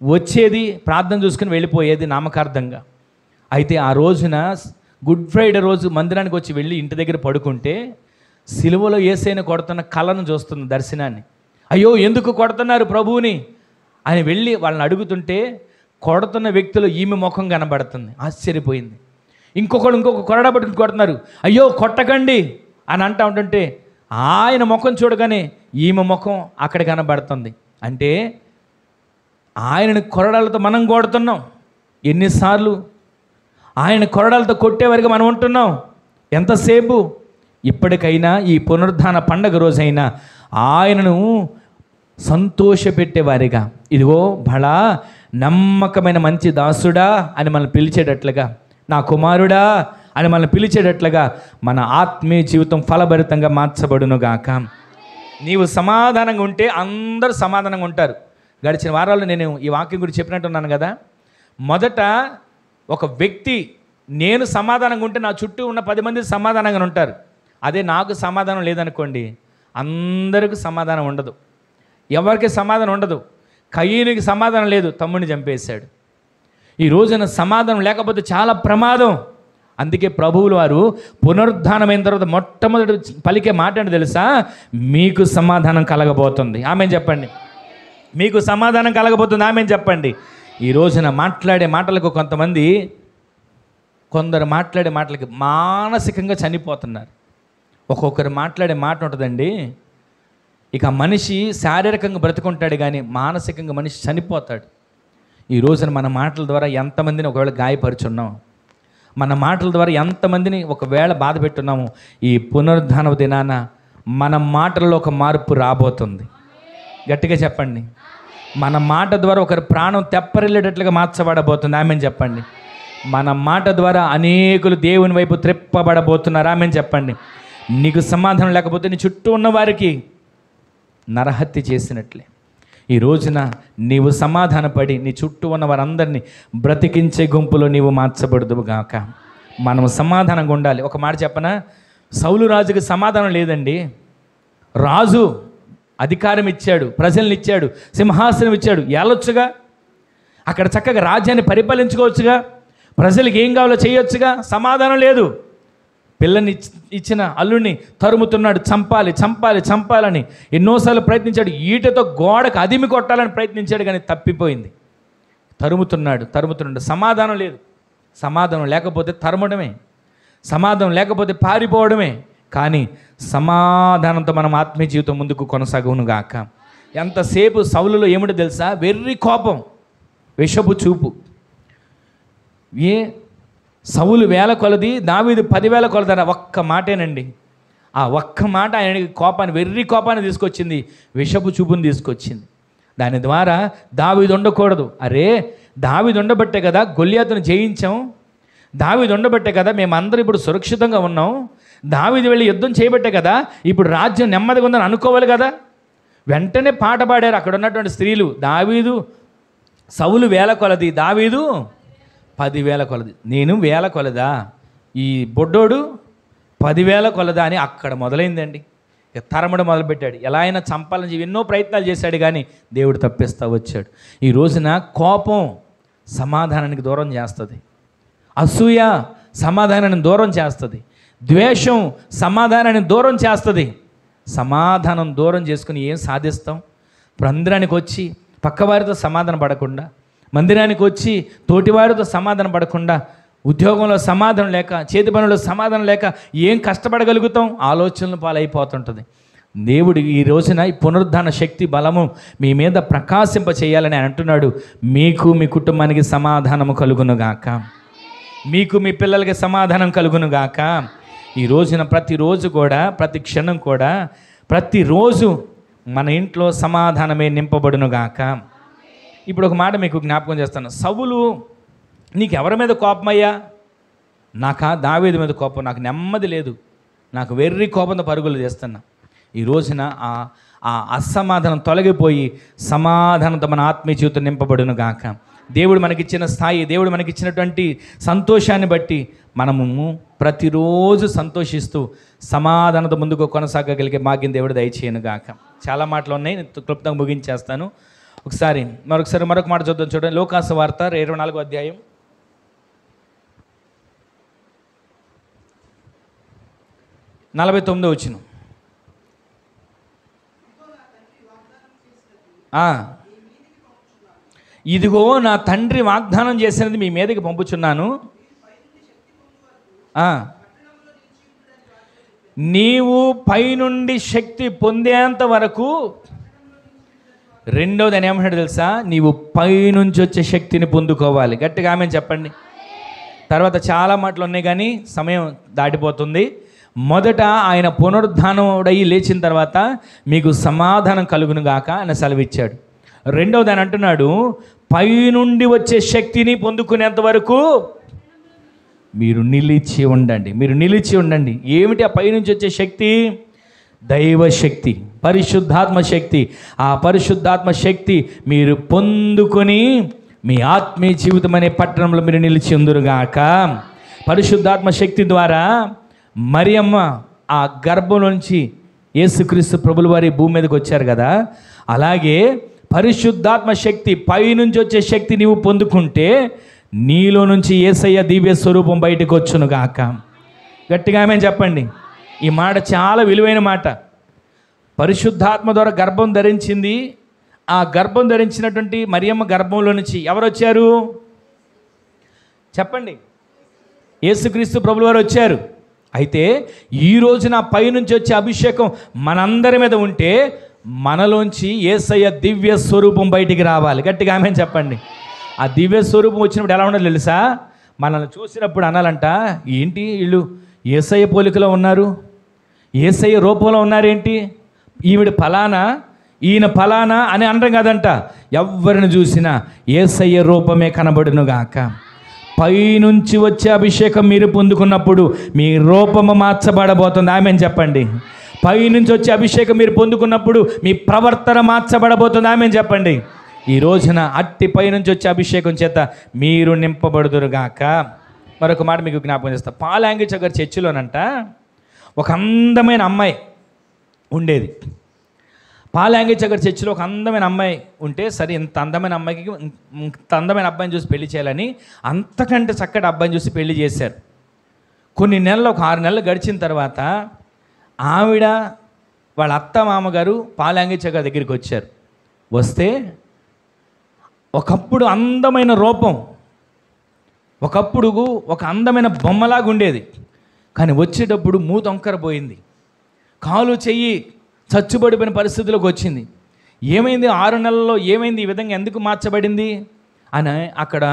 వచ్చేది ప్రార్థన చూసుకుని వెళ్ళిపోయేది నామకార్థంగా. అయితే ఆ రోజున గుడ్ ఫ్రైడే రోజు మందిరానికి వచ్చి వెళ్ళి ఇంటి దగ్గర పడుకుంటే సిలువలో యేసయ్యను కొడుతున్న కళను చూస్తుంది, దర్శనాన్ని. అయ్యో ఎందుకు కొడుతున్నారు ప్రభువుని అని వెళ్ళి వాళ్ళని అడుగుతుంటే కొడుతున్న వ్యక్తులు ఈమె ముఖం కనబడుతుంది. ఆశ్చర్యపోయింది. ఇంకొక కొరడా పట్టుకుని కొడుతున్నారు, అయ్యో కొట్టకండి అని అంటూ ఉంటుంటే ఆయన ముఖం చూడగానే ఈమె ముఖం అక్కడ కనబడుతుంది. అంటే ఆయనని కొరడాలతో మనం కొడుతున్నాం. ఎన్నిసార్లు ఆయన కొరడాలతో కొట్టేవారిగా మనం ఉంటున్నాం. ఎంతసేపు? ఇప్పటికైనా ఈ పునరుద్ధాన పండగ రోజైనా ఆయనను సంతోషపెట్టేవారిగా, ఇదిగో బలా నమ్మకమైన మంచి దాసుడా అని మనం పిలిచేటట్లుగా నా కుమారుడా అని మనల్ని పిలిచేటట్లుగా మన ఆత్మీయ జీవితం ఫలభరితంగా మార్చబడునుగాక. నీవు సమాధానంగా ఉంటే అందరూ సమాధానంగా ఉంటారు. గడిచిన వారాల్లో నేను ఈ వాక్యం గురించి చెప్పినట్టున్నాను కదా. మొదట ఒక వ్యక్తి నేను సమాధానంగా ఉంటే నా చుట్టూ ఉన్న 10 మంది సమాధానంగా ఉంటారు. అదే నాకు సమాధానం లేదనుకోండి, అందరికీ సమాధానం ఉండదు, ఎవరికి సమాధానం ఉండదు. కయీనుకి సమాధానం లేదు, తమ్ముడిని చంపేశాడు. ఈ రోజున సమాధానం లేకపోతే చాలా ప్రమాదం. అందుకే ప్రభువులు వారు పునరుద్ధానమైన తర్వాత మొట్టమొదటి పలికే మాట అంటే తెలుసా? మీకు సమాధానం కలగబోతుంది. ఆమెను చెప్పండి. మీకు సమాధానం కలగబోతుంది. ఆమెను చెప్పండి. ఈ రోజున మాట్లాడే మాటలకు కొందరు మాట్లాడే మాటలకి మానసికంగా చనిపోతున్నారు. ఒక్కొక్కరు మాట్లాడే మాట ఉంటుందండి, ఇక మనిషి శారీరకంగా బ్రతుకుంటాడు కానీ మానసికంగా మనిషి చనిపోతాడు. ఈ రోజున మన మాటల ద్వారా ఎంతమందిని ఒకవేళ గాయపరుచున్నాము, మన మాటల ద్వారా ఎంతమందిని ఒకవేళ బాధ పెట్టున్నాము. ఈ పునరుద్ధాన దినాన మన మాటల్లో ఒక మార్పు రాబోతుంది. గట్టిగా చెప్పండి. మన మాట ద్వారా ఒకరి ప్రాణం తెప్పరిల్లేటట్లుగా మార్చబడబోతుంది. ఆమెను చెప్పండి. మన మాట ద్వారా అనేకులు దేవుని వైపు త్రిప్పబడబోతున్నారు. ఆమెను చెప్పండి. నీకు సమాధానం లేకపోతే నీ చుట్టూ ఉన్న వారికి నరహత్య చేసినట్లే. ఈ రోజున నీవు సమాధానపడి నీ చుట్టూ ఉన్న వారందరినీ బ్రతికించే గుంపులో నీవు మార్చబడదువు గాక. మనం సమాధానంగా ఉండాలి. ఒక మాట చెప్పనా? సౌలు రాజుకి సమాధానం లేదండి. రాజు అధికారం ఇచ్చాడు, ప్రజల్ని ఇచ్చాడు, సింహాసనం ఇచ్చాడు, ఏలొచ్చుగా, అక్కడ చక్కగా రాజ్యాన్ని పరిపాలించుకోవచ్చుగా, ప్రజలకు ఏం కావాలో చేయొచ్చుగా. సమాధానం లేదు. పిల్లని ఇచ్చిన అల్లుడిని తరుముతున్నాడు, చంపాలని ఎన్నోసార్లు ప్రయత్నించాడు. ఈటతో గోడకు అదిమి కొట్టాలని ప్రయత్నించాడు కానీ తప్పిపోయింది. తరుముతున్నాడు. సమాధానం లేదు. సమాధానం లేకపోతే తరమడమే, సమాధానం లేకపోతే పారిపోవడమే. కానీ సమాధానంతో మనం ఆత్మీయ జీవితం ముందుకు కొనసాగును గాక. ఎంతసేపు సౌలులో ఏమిటో తెలుసా? వెర్రి కోపం, విషపు చూపు. సౌలు 1000 కొలది, దావీదు 10,000 కొలదన్న ఒక్క మాటేనండి. ఆ ఒక్క మాట ఆయనకి కోపాన్ని, వెర్రి కోపాన్ని తీసుకొచ్చింది, విషపు చూపుని తీసుకొచ్చింది. దాని ద్వారా దావీదు ఉండకూడదు. అరే, దావీదు ఉండబట్టే కదా గొల్యాతును జయించాం, దావీదు ఉండబట్టే కదా మేమందరం ఇప్పుడు సురక్షితంగా ఉన్నాం, దావీదు వెళ్ళి యుద్ధం చేయబట్టే కదా ఇప్పుడు రాజ్యం నెమ్మదిగా ఉందని అనుకోవాలి కదా. వెంటనే పాట పాడారు అక్కడ ఉన్నటువంటి స్త్రీలు. సౌలు 1000 కొలది, దావీదు 10,000 కొలది. నేను 1000 కొలదా, ఈ బొడ్డోడు 10,000 కొలదా అని అక్కడ మొదలైందండి. ఇక తరమడం మొదలుపెట్టాడు. ఎలా అయినా చంపాలని ఎన్నో ప్రయత్నాలు చేశాడు కానీ దేవుడు తప్పిస్తూ వచ్చాడు. ఈ రోజున కోపం సమాధానానికి దూరం చేస్తుంది, అసూయ సమాధానాన్ని దూరం చేస్తుంది, ద్వేషం సమాధానాన్ని దూరం చేస్తుంది. సమాధానం దూరం చేసుకుని ఏం సాధిస్తాం? మందిరానికి వచ్చి పక్కవారితో సమాధాన పడకుండా, మందిరానికి వచ్చి తోటివారితో సమాధాన పడకుండా, ఉద్యోగంలో సమాధానం లేక, చేతి పనుల్లో సమాధానం లేక ఏం కష్టపడగలుగుతాం? ఆలోచనలు పాలైపోతుంటుంది. దేవుడు ఈ రోజున ఈ పునరుద్ధాన శక్తి బలము మీ మీద ప్రకాశింప చేయాలని అంటున్నాడు. మీకు మీ కుటుంబానికి సమాధానము కలుగునుగాక, మీకు మీ పిల్లలకి సమాధానం కలుగునుగాక. ఈ రోజున ప్రతిరోజు కూడా, ప్రతి క్షణం కూడా, ప్రతిరోజు మన ఇంట్లో సమాధానమే నింపబడునుగాక. ఇప్పుడు ఒక మాట మీకు జ్ఞాపకం చేస్తాను. సౌలు, నీకు ఎవరి మీద కోపమయ్యా? నాకా దావీదు మీద కోపం, నాకు నెమ్మది లేదు, నాకు వెర్రి కోపంతో పరుగులు చేస్తున్నా. ఈ రోజున ఆ అసమాధానం తొలగిపోయి సమాధానంతో మన ఆత్మీయ జీవితం నింపబడును గాక. దేవుడు మనకిచ్చిన స్థాయి, దేవుడు మనకిచ్చినటువంటి సంతోషాన్ని బట్టి మనము ప్రతిరోజు సంతోషిస్తూ సమాధానంతో ముందుకు కొనసాగగలిగే భాగ్యం దేవుడు దయచేయను గాక. చాలా మాటలు ఉన్నాయి, నేను క్లుప్తంగా ముగించేస్తాను. మరొక మాట చూద్దాం. చూడండి, లోకాసు వార్త 24వ అధ్యాయం 49వ వచనం. ఇదిగో నా తండ్రి వాగ్దానం చేసినది మీ మీదకి పంపుచున్నాను, నీవు పైనుండి శక్తి పొందేంత వరకు. రెండోది అని ఏమంటాడు తెలుసా? నీవు పైనుంచి వచ్చే శక్తిని పొందుకోవాలి. గట్టిగా ఆమెను చెప్పండి. తర్వాత చాలా మాటలు ఉన్నాయి కానీ సమయం దాటిపోతుంది. మొదట ఆయన పునరుద్ధానుడయి లేచిన తర్వాత మీకు సమాధానం కలుగును గాక అని సెలవిచ్చాడు. రెండవది అని అంటున్నాడు, పైనుండి వచ్చే శక్తిని పొందుకునేంత వరకు మీరు నిలిచి ఉండండి. మీరు నిలిచి ఉండండి. ఏమిటి ఆ పైనుంచి వచ్చే శక్తి? దైవశక్తి, పరిశుద్ధాత్మ శక్తి. ఆ పరిశుద్ధాత్మ శక్తి మీరు పొందుకొని మీ ఆత్మీయ జీవితం అనే పట్టణంలో మీరు నిలిచి ఉందురుగాక. పరిశుద్ధాత్మ శక్తి ద్వారా మరియమ్మ ఆ గర్భం నుంచి యేసుక్రీస్తు ప్రభుల వారి భూమి మీదకి వచ్చారు కదా, అలాగే పరిశుద్ధాత్మ శక్తి పైనుంచి వచ్చే శక్తి నీవు పొందుకుంటే నీలో నుంచి యేసయ్య దివ్య స్వరూపం బయటకు వచ్చునుగాక. గట్టిగా ఆమేన్ చెప్పండి. ఈ మాట చాలా విలువైన మాట. పరిశుద్ధాత్మ ద్వారా గర్భం ధరించింది. ఆ గర్భం ధరించినటువంటి మరియమ్మ గర్భంలో నుంచి ఎవరు వచ్చారు చెప్పండి? యేసుక్రీస్తు ప్రభుల వారు వచ్చారు. అయితే ఈ రోజున పైనుంచి వచ్చే అభిషేకం మనందరి మీద ఉంటే మనలోంచి యేసయ్య దివ్య స్వరూపం బయటికి రావాలి. గట్టిగా ఆమేన్ చెప్పండి. ఆ దివ్య స్వరూపం వచ్చినప్పుడు ఎలా ఉండాలి తెలుసా? మనల్ని చూసినప్పుడు అనాలంట, ఏంటి వీళ్ళు యేసయ్య పోలికలో ఉన్నారు, యేసయ్య రూపంలో ఉన్నారేంటి, ఈవిడ ఫలానా, ఈయన ఫలానా అని అనడం కాదంట. ఎవరిని చూసినా యేసయ్య రూపమే కనబడునుగాక. పైనుంచి వచ్చే అభిషేకం మీరు పొందుకున్నప్పుడు మీ రూపము మార్చబడబోతుంది. ఆమేన్ చెప్పండి. పైనుంచి వచ్చే అభిషేకం మీరు పొందుకున్నప్పుడు మీ ప్రవర్తన మార్చబడబోతుంది. ఆమేన్ చెప్పండి. ఈ రోజున అట్టి పైనుంచి వచ్చే అభిషేకం చేత మీరు నింపబడుదురుగాక. మరొక మాట మీకు జ్ఞాపకం చేస్తా. పాలాంగిచ గారి చర్చిలోనంట ఒక అందమైన అమ్మాయి ఉండేది. పాలాంగిచ గారి చర్చిలో ఒక అందమైన అమ్మాయి ఉంటే, సరే ఇంత అందమైన అమ్మాయికి ఇంత అందమైన అబ్బాయిని చూసి పెళ్లి చేయాలని అంతకంటే చక్కటి అబ్బాయిని చూసి పెళ్లి చేశారు. కొన్ని నెలలు, ఒక 6 నెలలు గడిచిన తర్వాత ఆవిడ వాళ్ళ అత్త మామగారు పాలాంగిచ గారి దగ్గరికి వచ్చారు. వస్తే ఒకప్పుడు అందమైన రూపం, ఒకప్పుడు ఒక అందమైన బొమ్మలాగా ఉండేది. కానీ వచ్చేటప్పుడు మూతొంకర పోయింది, కాలు చెయ్యి చచ్చుబడిపోయిన పరిస్థితిలోకి వచ్చింది. ఏమైంది 6 నెలల్లో, ఏమైంది, ఈ విధంగా ఎందుకు మార్చబడింది అని అక్కడ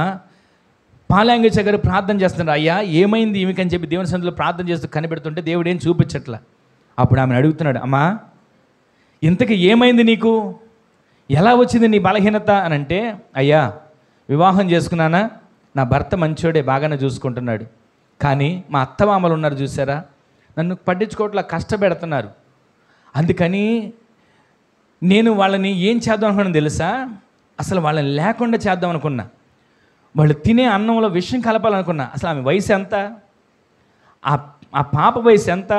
పాలాంగిచ గారు ప్రార్థన చేస్తున్నారు. అయ్యా ఏమైంది ఈమెకని చెప్పి దేవుని సన్నిధిలో ప్రార్థన చేస్తూ కనిపెడుతుంటే దేవుడు ఏం చూపించట్లా. అప్పుడు ఆమెను అడుగుతున్నాడు, అమ్మా ఇంతకీ ఏమైంది నీకు, ఎలా వచ్చింది నీ బలహీనత అని అంటే, అయ్యా వివాహం చేసుకున్నానా, నా భర్త మంచోడే, బాగానే చూసుకుంటున్నాడు, కానీ మా అత్తమామలు ఉన్నారు చూసారా, నన్ను పట్టించుకోవట్లా, కష్టపెడుతున్నారు. అందుకని నేను వాళ్ళని ఏం చేద్దాం అనుకున్నాను తెలుసా, అసలు వాళ్ళని లేకుండా చేద్దాం అనుకున్నా. వాళ్ళు తినే అన్నంలో విషం కలపాలనుకున్నా. అసలు ఆమె వయసు ఎంత, ఆ పాప వయసు ఎంత,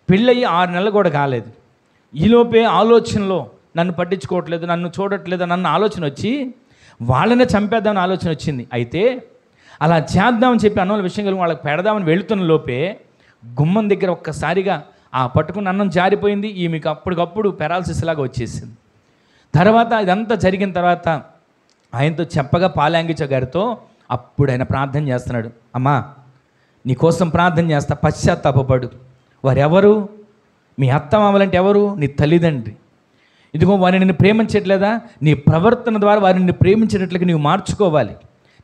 పెళ్ళయి 6 నెలలు కూడా కాలేదు. ఈలోపే ఆలోచనలో నన్ను పట్టించుకోవట్లేదు, నన్ను చూడట్లేదు, నన్ను ఆలోచన వచ్చి వాళ్ళనే చంపేద్దామని ఆలోచన వచ్చింది. అయితే అలా చేద్దామని చెప్పి అన్నం విషయం కలిగి వాళ్ళకి పెడదామని వెళుతున్న లోపే గుమ్మం దగ్గర ఒక్కసారిగా ఆ పట్టుకున్న అన్నం జారిపోయింది. ఈమెకు అప్పటికప్పుడు పెరాలసిస్ లాగా వచ్చేసింది. తర్వాత ఇదంతా జరిగిన తర్వాత ఆయనతో చెప్పగా పాలాంగిచ గారితో అప్పుడు ఆయన ప్రార్థన చేస్తున్నాడు. అమ్మా నీకోసం ప్రార్థన చేస్తా, పశ్చాత్తాపపడు. వారెవరు? మీ అత్తమామలంటే ఎవరు? నీ తల్లిదండ్రి. ఇదిగో వారిని నిన్ను ప్రేమించట్లేదా, నీ ప్రవర్తన ద్వారా వారిని నిన్ను ప్రేమించేటట్లుగా నీవు మార్చుకోవాలి.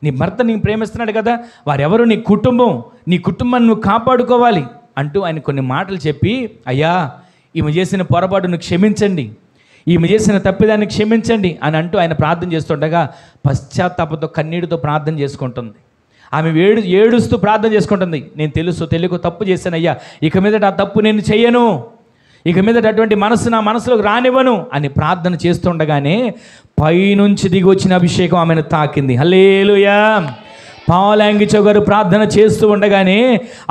నీ భర్త నీకు ప్రేమిస్తున్నాడు కదా, వారెవరు? నీ కుటుంబం. నీ కుటుంబాన్ని నువ్వు కాపాడుకోవాలి అంటూ ఆయన కొన్ని మాటలు చెప్పి, అయ్యా ఈమె చేసిన పొరపాటును క్షమించండి, ఈమె చేసిన తప్పిదాన్ని క్షమించండి అని అంటూ ఆయన ప్రార్థన చేస్తుండగా పశ్చాత్తాపంతో కన్నీటితో ప్రార్థన చేసుకుంటుంది. ఆమె ఏడుస్తూ ప్రార్థన చేసుకుంటుంది. నేను తెలియక తప్పు చేశానయ్యా, ఇక మీదట ఆ తప్పు నేను చెయ్యను, ఇక మీదట అటువంటి మనసు నా మనసులోకి రానివ్వను అని ప్రార్థన చేస్తుండగానే పైనుంచి దిగి వచ్చిన అభిషేకం ఆమెను తాకింది. హల్లెలూయా. పాలాంగిచ గారు ప్రార్థన చేస్తూ ఉండగానే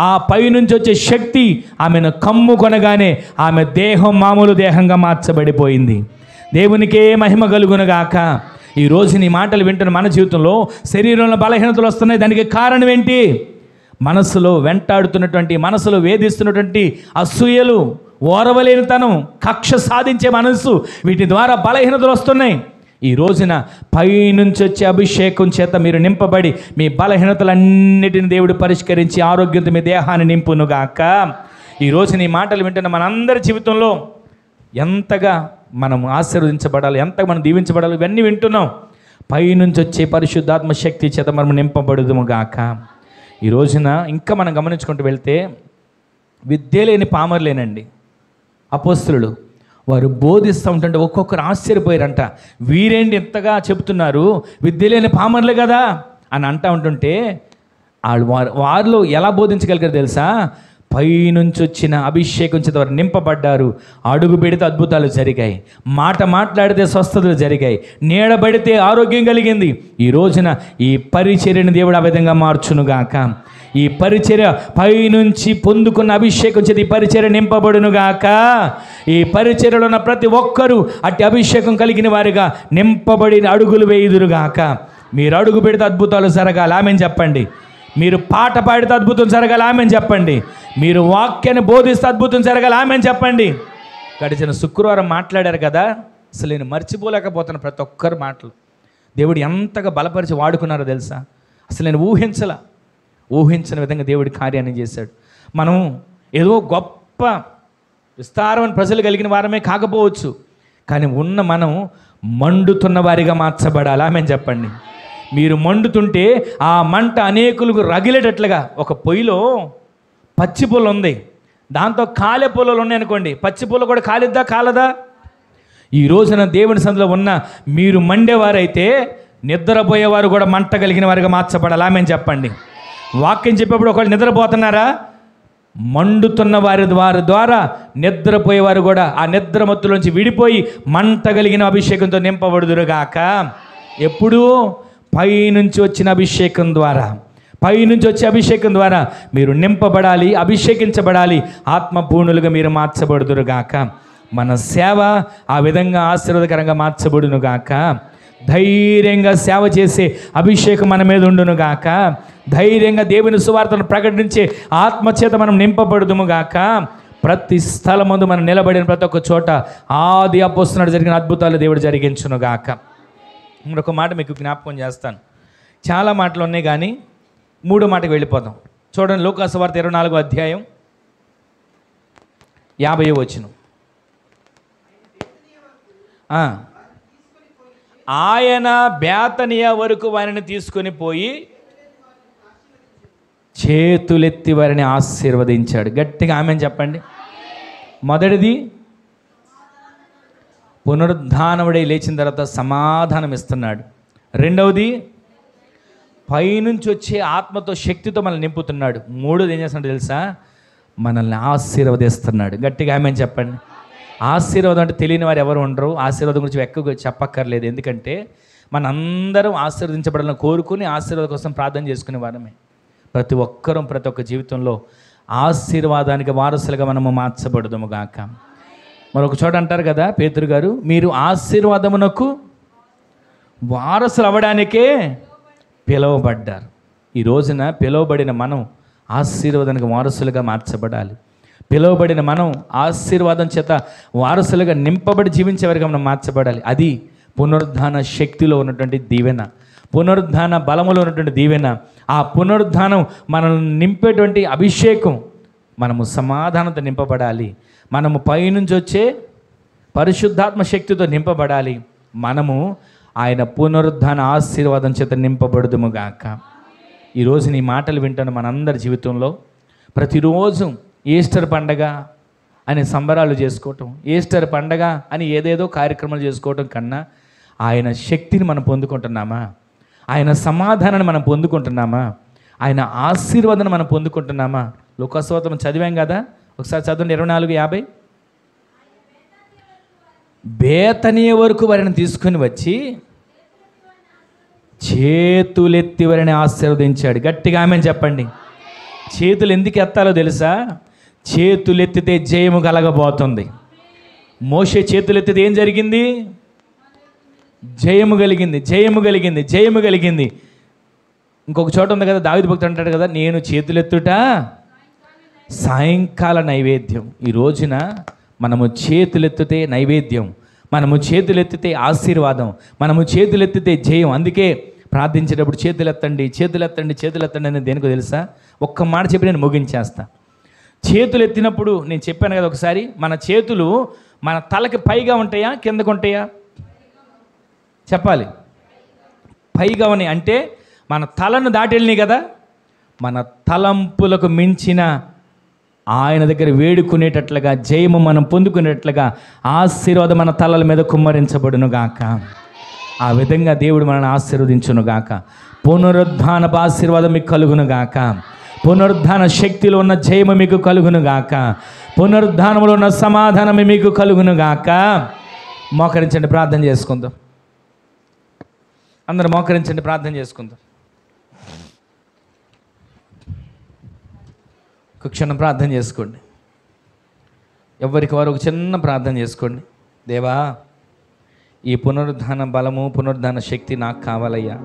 ఆ పైనుంచి వచ్చే శక్తి ఆమెను కమ్ముకొనగానే ఆమె దేహం మామూలు దేహంగా మార్చబడిపోయింది. దేవునికే మహిమ కలుగునుగాక. ఈరోజు నీ మాటలు వింటున్న మన జీవితంలో శరీరంలో బలహీనతలు వస్తున్నాయి. దానికి కారణం ఏంటి? మనసులో వెంటాడుతున్నటువంటి, మనసులో వేధిస్తున్నటువంటి అసూయలు, ఓరవలేనితనం, కక్ష సాధించే మనసు, వీటి ద్వారా బలహీనతలు వస్తున్నాయి. ఈ రోజున పైనుంచి వచ్చే అభిషేకం చేత మీరు నింపబడి మీ బలహీనతలన్నిటిని దేవుడు పరిష్కరించి ఆరోగ్యంతో మీ దేహాన్ని నింపునుగాక. ఈ రోజు నీ మాటలు వింటున్న మనందరి జీవితంలో ఎంతగా మనం ఆశీర్వదించబడాలి, ఎంతగా మనం దీవించబడాలి, ఇవన్నీ వింటున్నాం. పైనుంచి వచ్చే పరిశుద్ధాత్మ శక్తి చేత మనం నింపబడుదుముగాక. ఈ రోజున ఇంకా మనం గమనించుకుంటూ వెళ్తే విద్య లేని పామరులేనండి అపోస్తలులు. వారు బోధిస్తూ ఉంటుంటే ఒక్కొక్కరు ఆశ్చర్యపోయారంట. వీరేంటి ఎంతగా చెబుతున్నారు, విద్య లేని పామరులే కదా అని అంటూ ఉంటుంటే వారిలో ఎలా బోధించగలిగారు తెలుసా? పైనుంచి వచ్చిన అభిషేకం చేత వారు నింపబడ్డారు. అడుగు పెడితే అద్భుతాలు జరిగాయి, మాట మాట్లాడితే స్వస్థతలు జరిగాయి, నీడబడితే ఆరోగ్యం కలిగింది. ఈ రోజున ఈ పరిచర్యను దేవుడు ఆ విధంగా మార్చునుగాక. ఈ పరిచర్య పైనుంచి పొందుకున్న అభిషేకం చేత ఈ పరిచర్య నింపబడునుగాక. ఈ పరిచర్యలో ఉన్న ప్రతి ఒక్కరూ అట్టి అభిషేకం కలిగిన వారిగా నింపబడి అడుగులు వేయుదురుగాక. మీరు అడుగు పెడితే అద్భుతాలు జరగాలి, ఆమెను చెప్పండి. మీరు పాట పాడితే అద్భుతం జరగాలి, ఆమెను చెప్పండి. మీరు వాక్యాన్ని బోధిస్తే అద్భుతం జరగాలి, ఆమెను చెప్పండి. గడిచిన శుక్రవారం మాట్లాడారు కదా, అసలు నేను మర్చిపోలేకపోతున్న ప్రతి ఒక్కరు మాటలు దేవుడు ఎంతగా బలపరిచి వాడుకున్నారో తెలుసా? అసలు నేను ఊహించని విధంగా దేవుడి కార్యాన్ని చేశాడు. మనం ఏదో గొప్ప విస్తారమైన ప్రజలు కలిగిన వారమే కాకపోవచ్చు, కానీ ఉన్న మనం మండుతున్న వారిగా మార్చబడాలి, ఆమెను చెప్పండి. మీరు మండుతుంటే ఆ మంట అనేకులకు రగిలేటట్లుగా, ఒక పొయ్యిలో పచ్చి పుల్ల ఉంది, దాంతో కాలే పుల్లలు ఉన్నాయి అనుకోండి, పచ్చి పుల్ల కూడా కాలిద్దా కాలదా? ఈ రోజున దేవుని సన్నిధిలో ఉన్న మీరు మండేవారైతే నిద్రపోయేవారు కూడా మంట కలిగిన వారిగా మార్చబడాలి, ఆమెను చెప్పండి. వాక్యం చెప్పేప్పుడు ఒకళ్ళు నిద్రపోతున్నారా? మండుతున్న వారి ద్వారా నిద్రపోయేవారు కూడా ఆ నిద్రమత్తులోంచి విడిపోయి మంట కలిగిన అభిషేకంతో నింపబడుదురుగాక. ఎప్పుడు? పైనుంచి వచ్చిన అభిషేకం ద్వారా, పైనుంచి వచ్చే అభిషేకం ద్వారా మీరు నింపబడాలి, అభిషేకించబడాలి, ఆత్మపూర్ణులుగా మీరు మార్చబడుదురుగాక. మన సేవ ఆ విధంగా ఆశీర్వాదకరంగా మార్చబడునుగాక. ధైర్యంగా సేవ చేసే అభిషేకం మన మీద ఉండునుగాక. ధైర్యంగా దేవుని సువార్తను ప్రకటించే ఆత్మచేత మనం నింపబడుదుముగాక. ప్రతి స్థలమందు మనం నిలబడిన ప్రతి ఒక్క చోట ఆది అపోస్తలుడు జరిగిన అద్భుతాలు దేవుడు జరిగించునుగాక. మరొక మాట మీకు జ్ఞాపకం చేస్తాను. చాలా మాటలు ఉన్నాయి కానీ మూడో మాటకు వెళ్ళిపోదాం. చూడండి, లూకా సువార్త 24వ అధ్యాయం 50వ వచనం. ఆయన బేతనియా వరకు వారిని తీసుకొని పోయి చేతులెత్తి వారిని ఆశీర్వదించాడు. గట్టిగా ఆమెను చెప్పండి. మొదటిది, పునరుద్ధానముడై లేచిన తర్వాత సమాధానం ఇస్తున్నాడు. రెండవది, పైనుంచి వచ్చే ఆత్మతో శక్తితో మనల్ని నింపుతున్నాడు. మూడోది ఏం చేస్తున్నాడు తెలుసా? మనల్ని ఆశీర్వదిస్తున్నాడు. గట్టిగా ఆమెను చెప్పండి. ఆశీర్వాదం అంటే తెలియని వారు ఎవరు ఉండరు. ఆశీర్వాదం గురించి ఎక్కువ చెప్పక్కర్లేదు, ఎందుకంటే మనందరం ఆశీర్వదించబడాలని కోరుకుని ఆశీర్వాదం కోసం ప్రార్థన చేసుకునే వారమే. ప్రతి ఒక్కరూ ప్రతి ఒక్క జీవితంలో ఆశీర్వాదానికి వారసులుగా మనము మార్చబడదుము గాక. మరొక చోట అంటారు కదా పేతురు గారు, మీరు ఆశీర్వాదమునకు వారసులు అవ్వడానికే పిలువబడ్డారు. ఈ రోజున పిలువబడిన మనం ఆశీర్వాదానికి వారసులుగా మార్చబడాలి. పిలువబడిన మనం ఆశీర్వాదం చేత వారసులుగా నింపబడి జీవించేవారిగా మనం మార్చబడాలి. అది పునరుద్ధాన శక్తిలో ఉన్నటువంటి దీవెన, పునరుద్ధాన బలములో ఉన్నటువంటి దీవెన. ఆ పునరుద్ధానం మనల్ని నింపేటువంటి అభిషేకం. మనము సమాధానంతో నింపబడాలి. మనము పైనుంచి వచ్చే పరిశుద్ధాత్మ శక్తితో నింపబడాలి. మనము ఆయన పునరుద్ధాన ఆశీర్వాదం చేత నింపబడుదుముగాక. ఈరోజు నీ మాటలు వింటున్న మనందరి జీవితంలో ప్రతిరోజు ఈస్టర్ పండగ అని సంబరాలు చేసుకోవటం, ఈస్టర్ పండగ అని ఏదేదో కార్యక్రమాలు చేసుకోవటం కన్నా ఆయన శక్తిని మనం పొందుకుంటున్నామా? ఆయన సమాధానాన్ని మనం పొందుకుంటున్నామా? ఆయన ఆశీర్వాదాన్ని మనం పొందుకుంటున్నామా? లోకస్వాతం చదివాం కదా, ఒకసారి చదవండి. 24:50. బేతనియ వరకు వారిని తీసుకుని వచ్చి చేతులెత్తి వారిని ఆశీర్వదించాడు. గట్టిగా ఆమెను చెప్పండి. చేతులు ఎందుకు ఎత్తాలో తెలుసా? చేతులెత్తితే జయము కలగబోతుంది. మోషే చేతులెత్తితే ఏం జరిగింది? జయము కలిగింది, జయము కలిగింది, జయము కలిగింది. ఇంకొక చోట ఉంది కదా, దావీదు భక్తుడు అంటాడు కదా, నేను చేతులెత్తుట సాయంకాల నైవేద్యం. ఈ రోజున మనము చేతులెత్తితే నైవేద్యం, మనము చేతులెత్తితే ఆశీర్వాదం, మనము చేతులెత్తితే జయం. అందుకే ప్రార్థించేటప్పుడు చేతులెత్తండి, చేతులెత్తండి, చేతులెత్తండి అని దేనికో తెలుసా? ఒక్క మాట చెప్పి నేను ముగించేస్తా. చేతులు ఎత్తినప్పుడు నేను చెప్పాను కదా ఒకసారి, మన చేతులు మన తలకి పైగా ఉంటాయా కిందకు ఉంటాయా? చెప్పాలి. పైగా ఉన్నాయి అంటే మన తలను దాటి వెళ్ళినాయి కదా. మన తలంపులకు మించిన ఆయన దగ్గర వేడుకునేటట్లుగా, జయము మనం పొందుకునేటట్లుగా ఆశీర్వాదం మన తలల మీద కుమ్మరించబడును గాక. ఆ విధంగా దేవుడు మనల్ని ఆశీర్వదించునుగాక. పునరుద్ధానపు ఆశీర్వాదం మీకు కలుగునుగాక. పునరుద్ధాన శక్తిలో ఉన్న జయము మీకు కలుగునుగాక. పునరుద్ధానంలో ఉన్న సమాధానం మీకు కలుగునుగాక. మోకరించండి, ప్రార్థన చేసుకుందాం. అందరూ మోకరించండి, ప్రార్థన చేసుకుందాం. ఒక క్షణం ప్రార్థన చేసుకోండి. ఎవరికి వారు ఒక చిన్న ప్రార్థన చేసుకోండి. దేవా, ఈ పునరుద్ధాన బలము, పునరుద్ధాన శక్తి నాకు కావాలయ్యా.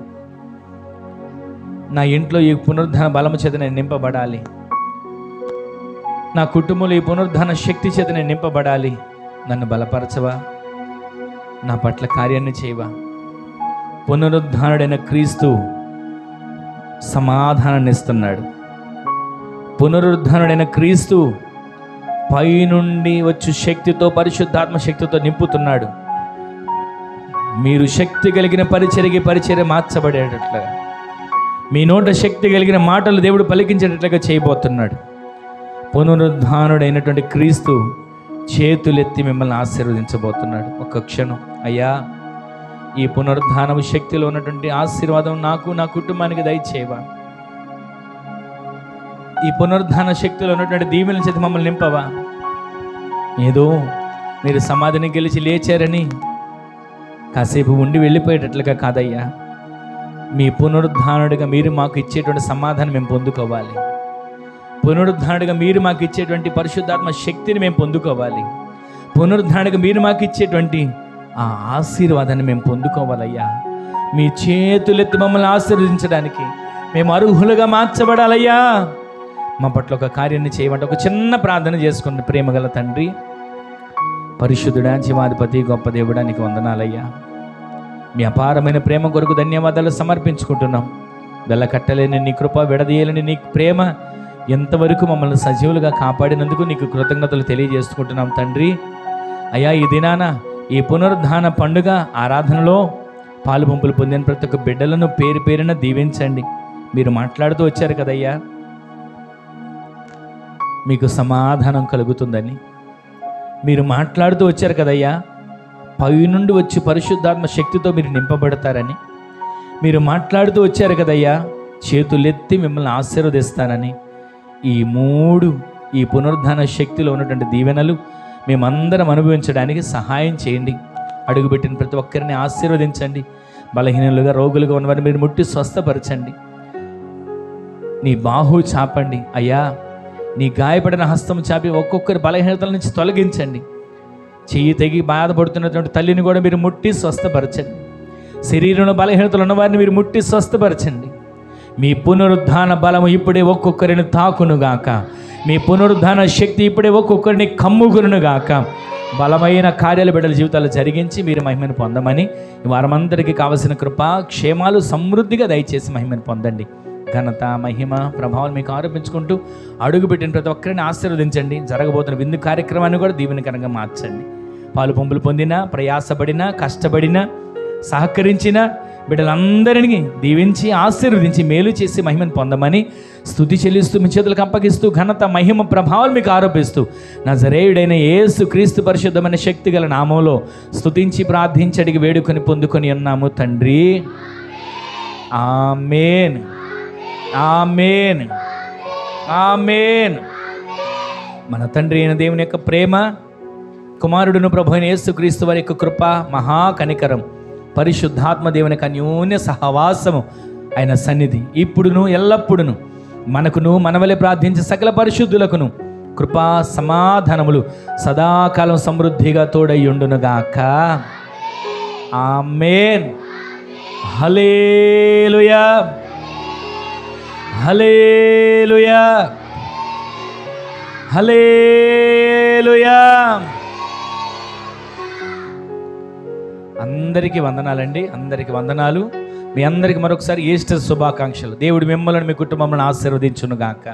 నా ఇంట్లో ఈ పునరుద్ధాన బలము చేత నేను నింపబడాలి. నా కుటుంబంలో ఈ పునరుద్ధాన శక్తి చేత నేను నింపబడాలి. నన్ను బలపరచవా, నా పట్ల కార్యాన్ని చేయవా. పునరుద్ధానుడైన క్రీస్తు సమాధానాన్ని ఇస్తున్నాడు. పునరుద్ధానుడైన క్రీస్తు పైనుండి వచ్చి శక్తితో, పరిశుద్ధాత్మ శక్తితో నింపుతున్నాడు. మీరు శక్తి కలిగిన పరిచర్య మార్చబడేటట్లుగా, మీ నోట శక్తి కలిగిన మాటలు దేవుడు పలికించేటట్లుగా చేయబోతున్నాడు. పునరుద్ధానుడైనటువంటి క్రీస్తు చేతులెత్తి మిమ్మల్ని ఆశీర్వదించబోతున్నాడు. ఒక్క క్షణం, అయ్యా, ఈ పునరుద్ధానము శక్తిలో ఉన్నటువంటి ఆశీర్వాదం నాకు, నా కుటుంబానికి దయచేయవా. ఈ పునరుద్ధాన శక్తిలో ఉన్నటువంటి దీవెనల చేత మమ్మల్ని నింపవా. ఏదో మీరు సమాధిని గెలిచి లేచారని కాసేపు ఉండి వెళ్ళిపోయేటట్లుగా కాదయ్యా. మీ పునరుద్ధానుడిగా మీరు మాకు ఇచ్చేటువంటి సమాధానం మేము పొందుకోవాలి. పునరుద్ధానుడిగా మీరు మాకు ఇచ్చేటువంటి పరిశుద్ధాత్మ శక్తిని మేము పొందుకోవాలి. పునరుద్ధానుడిగా మీరు మాకు ఇచ్చేటువంటి ఆ ఆశీర్వాదాన్ని మేము పొందుకోవాలయ్యా. మీ చేతులెత్తి మమ్మల్ని ఆశీర్వదించడానికి మేము అర్హులుగా మార్చబడాలయ్యా. మా పట్ల ఒక కార్యాన్ని చేయమంటే ఒక చిన్న ప్రార్థన చేసుకోండి. ప్రేమగల తండ్రి, పరిశుద్ధుడా, జీవాధిపతి, గొప్ప దేవుడా, నీకు వందనాలయ్యా. మీ అపారమైన ప్రేమ కొరకు ధన్యవాదాలు సమర్పించుకుంటున్నాం. వెళ్ళకట్టలేని నీ కృప, విడదీయలేని నీ ప్రేమ ఎంతవరకు మమ్మల్ని సజీవులుగా కాపాడినందుకు నీకు కృతజ్ఞతలు తెలియజేసుకుంటున్నాం తండ్రి. అయ్యా, ఈ దినాన ఈ పునరుద్ధాన పండుగ ఆరాధనలో పాలు పంపులు పొందిన ప్రతి ఒక్క బిడ్డలను పేరు పేరున దీవించండి. మీరు మాట్లాడుతూ వచ్చారు కదయ్యా, మీకు సమాధానం కలుగుతుందని. మీరు మాట్లాడుతూ వచ్చారు కదయ్యా, పైనుండి వచ్చి పరిశుద్ధాత్మ శక్తితో మీరు నింపబడతారని. మీరు మాట్లాడుతూ వచ్చారు కదయ్యా, చేతులెత్తి మిమ్మల్ని ఆశీర్వదిస్తానని. ఈ పునరుద్ధాన శక్తిలో ఉన్నటువంటి దీవెనలు మేమందరం అనుభవించడానికి సహాయం చేయండి. అడుగుపెట్టిన ప్రతి ఒక్కరిని ఆశీర్వదించండి. బలహీనులుగా, రోగులుగా ఉన్నవారిని మీరు ముట్టి స్వస్థపరచండి. నీ బాహు చాపండి అయ్యా. నీ గాయపడిన హస్తం చాపి ఒక్కొక్కరి బలహీనతల నుంచి తొలగించండి. చెయ్యి తెగి బాధపడుతున్నటువంటి తల్లిని కూడా మీరు ముట్టి స్వస్థపరచండి. శరీరంలో బలహీనతలు ఉన్నవారిని మీరు ముట్టి స్వస్థపరచండి. మీ పునరుద్ధాన బలము ఇప్పుడే ఒక్కొక్కరిని తాకునుగాక. మీ పునరుద్ధాన శక్తి ఇప్పుడే ఒక్కొక్కరిని కమ్ముకునుగాక. బలమైన కార్యాలు బిడ్డల జీవితాలు జరిగించి మీరు మహిమను పొందమని, వారందరికీ కావలసిన కృపా క్షేమాలు సమృద్ధిగా దయచేసి మహిమను పొందండి. ఘనత, మహిమ, ప్రభావాలు మీకు ఆరోపించుకుంటూ అడుగుపెట్టిన ప్రతి ఒక్కరిని ఆశీర్వదించండి. జరగబోతున్న విందు కార్యక్రమాన్ని కూడా దీవెనకరంగా మార్చండి. పాలు పంపులు పొందిన, ప్రయాసపడిన, కష్టపడిన, సహకరించిన బిడ్డలందరినీ దీవించి ఆశీర్వదించి మేలు చేసి మహిమను పొందమని స్తుతి చెల్లిస్తూ మీ చేతులకు అప్పగిస్తూ ఘనత, మహిమ, ప్రభావాలు మీకు ఆరోపిస్తూ నజరేయుడైన యేసు క్రీస్తు పరిశుద్ధమైన శక్తి గల నామంలో స్తుతించి ప్రార్థించి అడిగి వేడుకొని పొందుకొని ఉన్నాము తండ్రి. ఆమేన్, ఆమేన్, ఆమేన్. మన తండ్రి అయిన దేవుని యొక్క ప్రేమ, కుమారుడును ప్రభు అయిన యేసు క్రీస్తు వారి యొక్క కృప, మహా కనికరం, పరిశుద్ధాత్మ దేవుని యొక్క అన్యోన్య సహవాసము, ఆయన సన్నిధి ఇప్పుడును ఎల్లప్పుడును మనకును, మనవలే ప్రార్థించే సకల పరిశుద్ధులకును కృపా సమాధానములు సదాకాలం సమృద్ధిగా తోడయ్యుండునుగాక. ఆమేన్. హల్లెలూయా, హల్లెలూయా, హల్లెలూయా. అందరికీ వందనాలండి, అందరికీ వందనాలు. మీ అందరికీ మరొకసారి ఈస్టర్ శుభాకాంక్షలు. దేవుడు మిమ్మల్ని, మీ కుటుంబంలో ఆశీర్వదించునుగాక.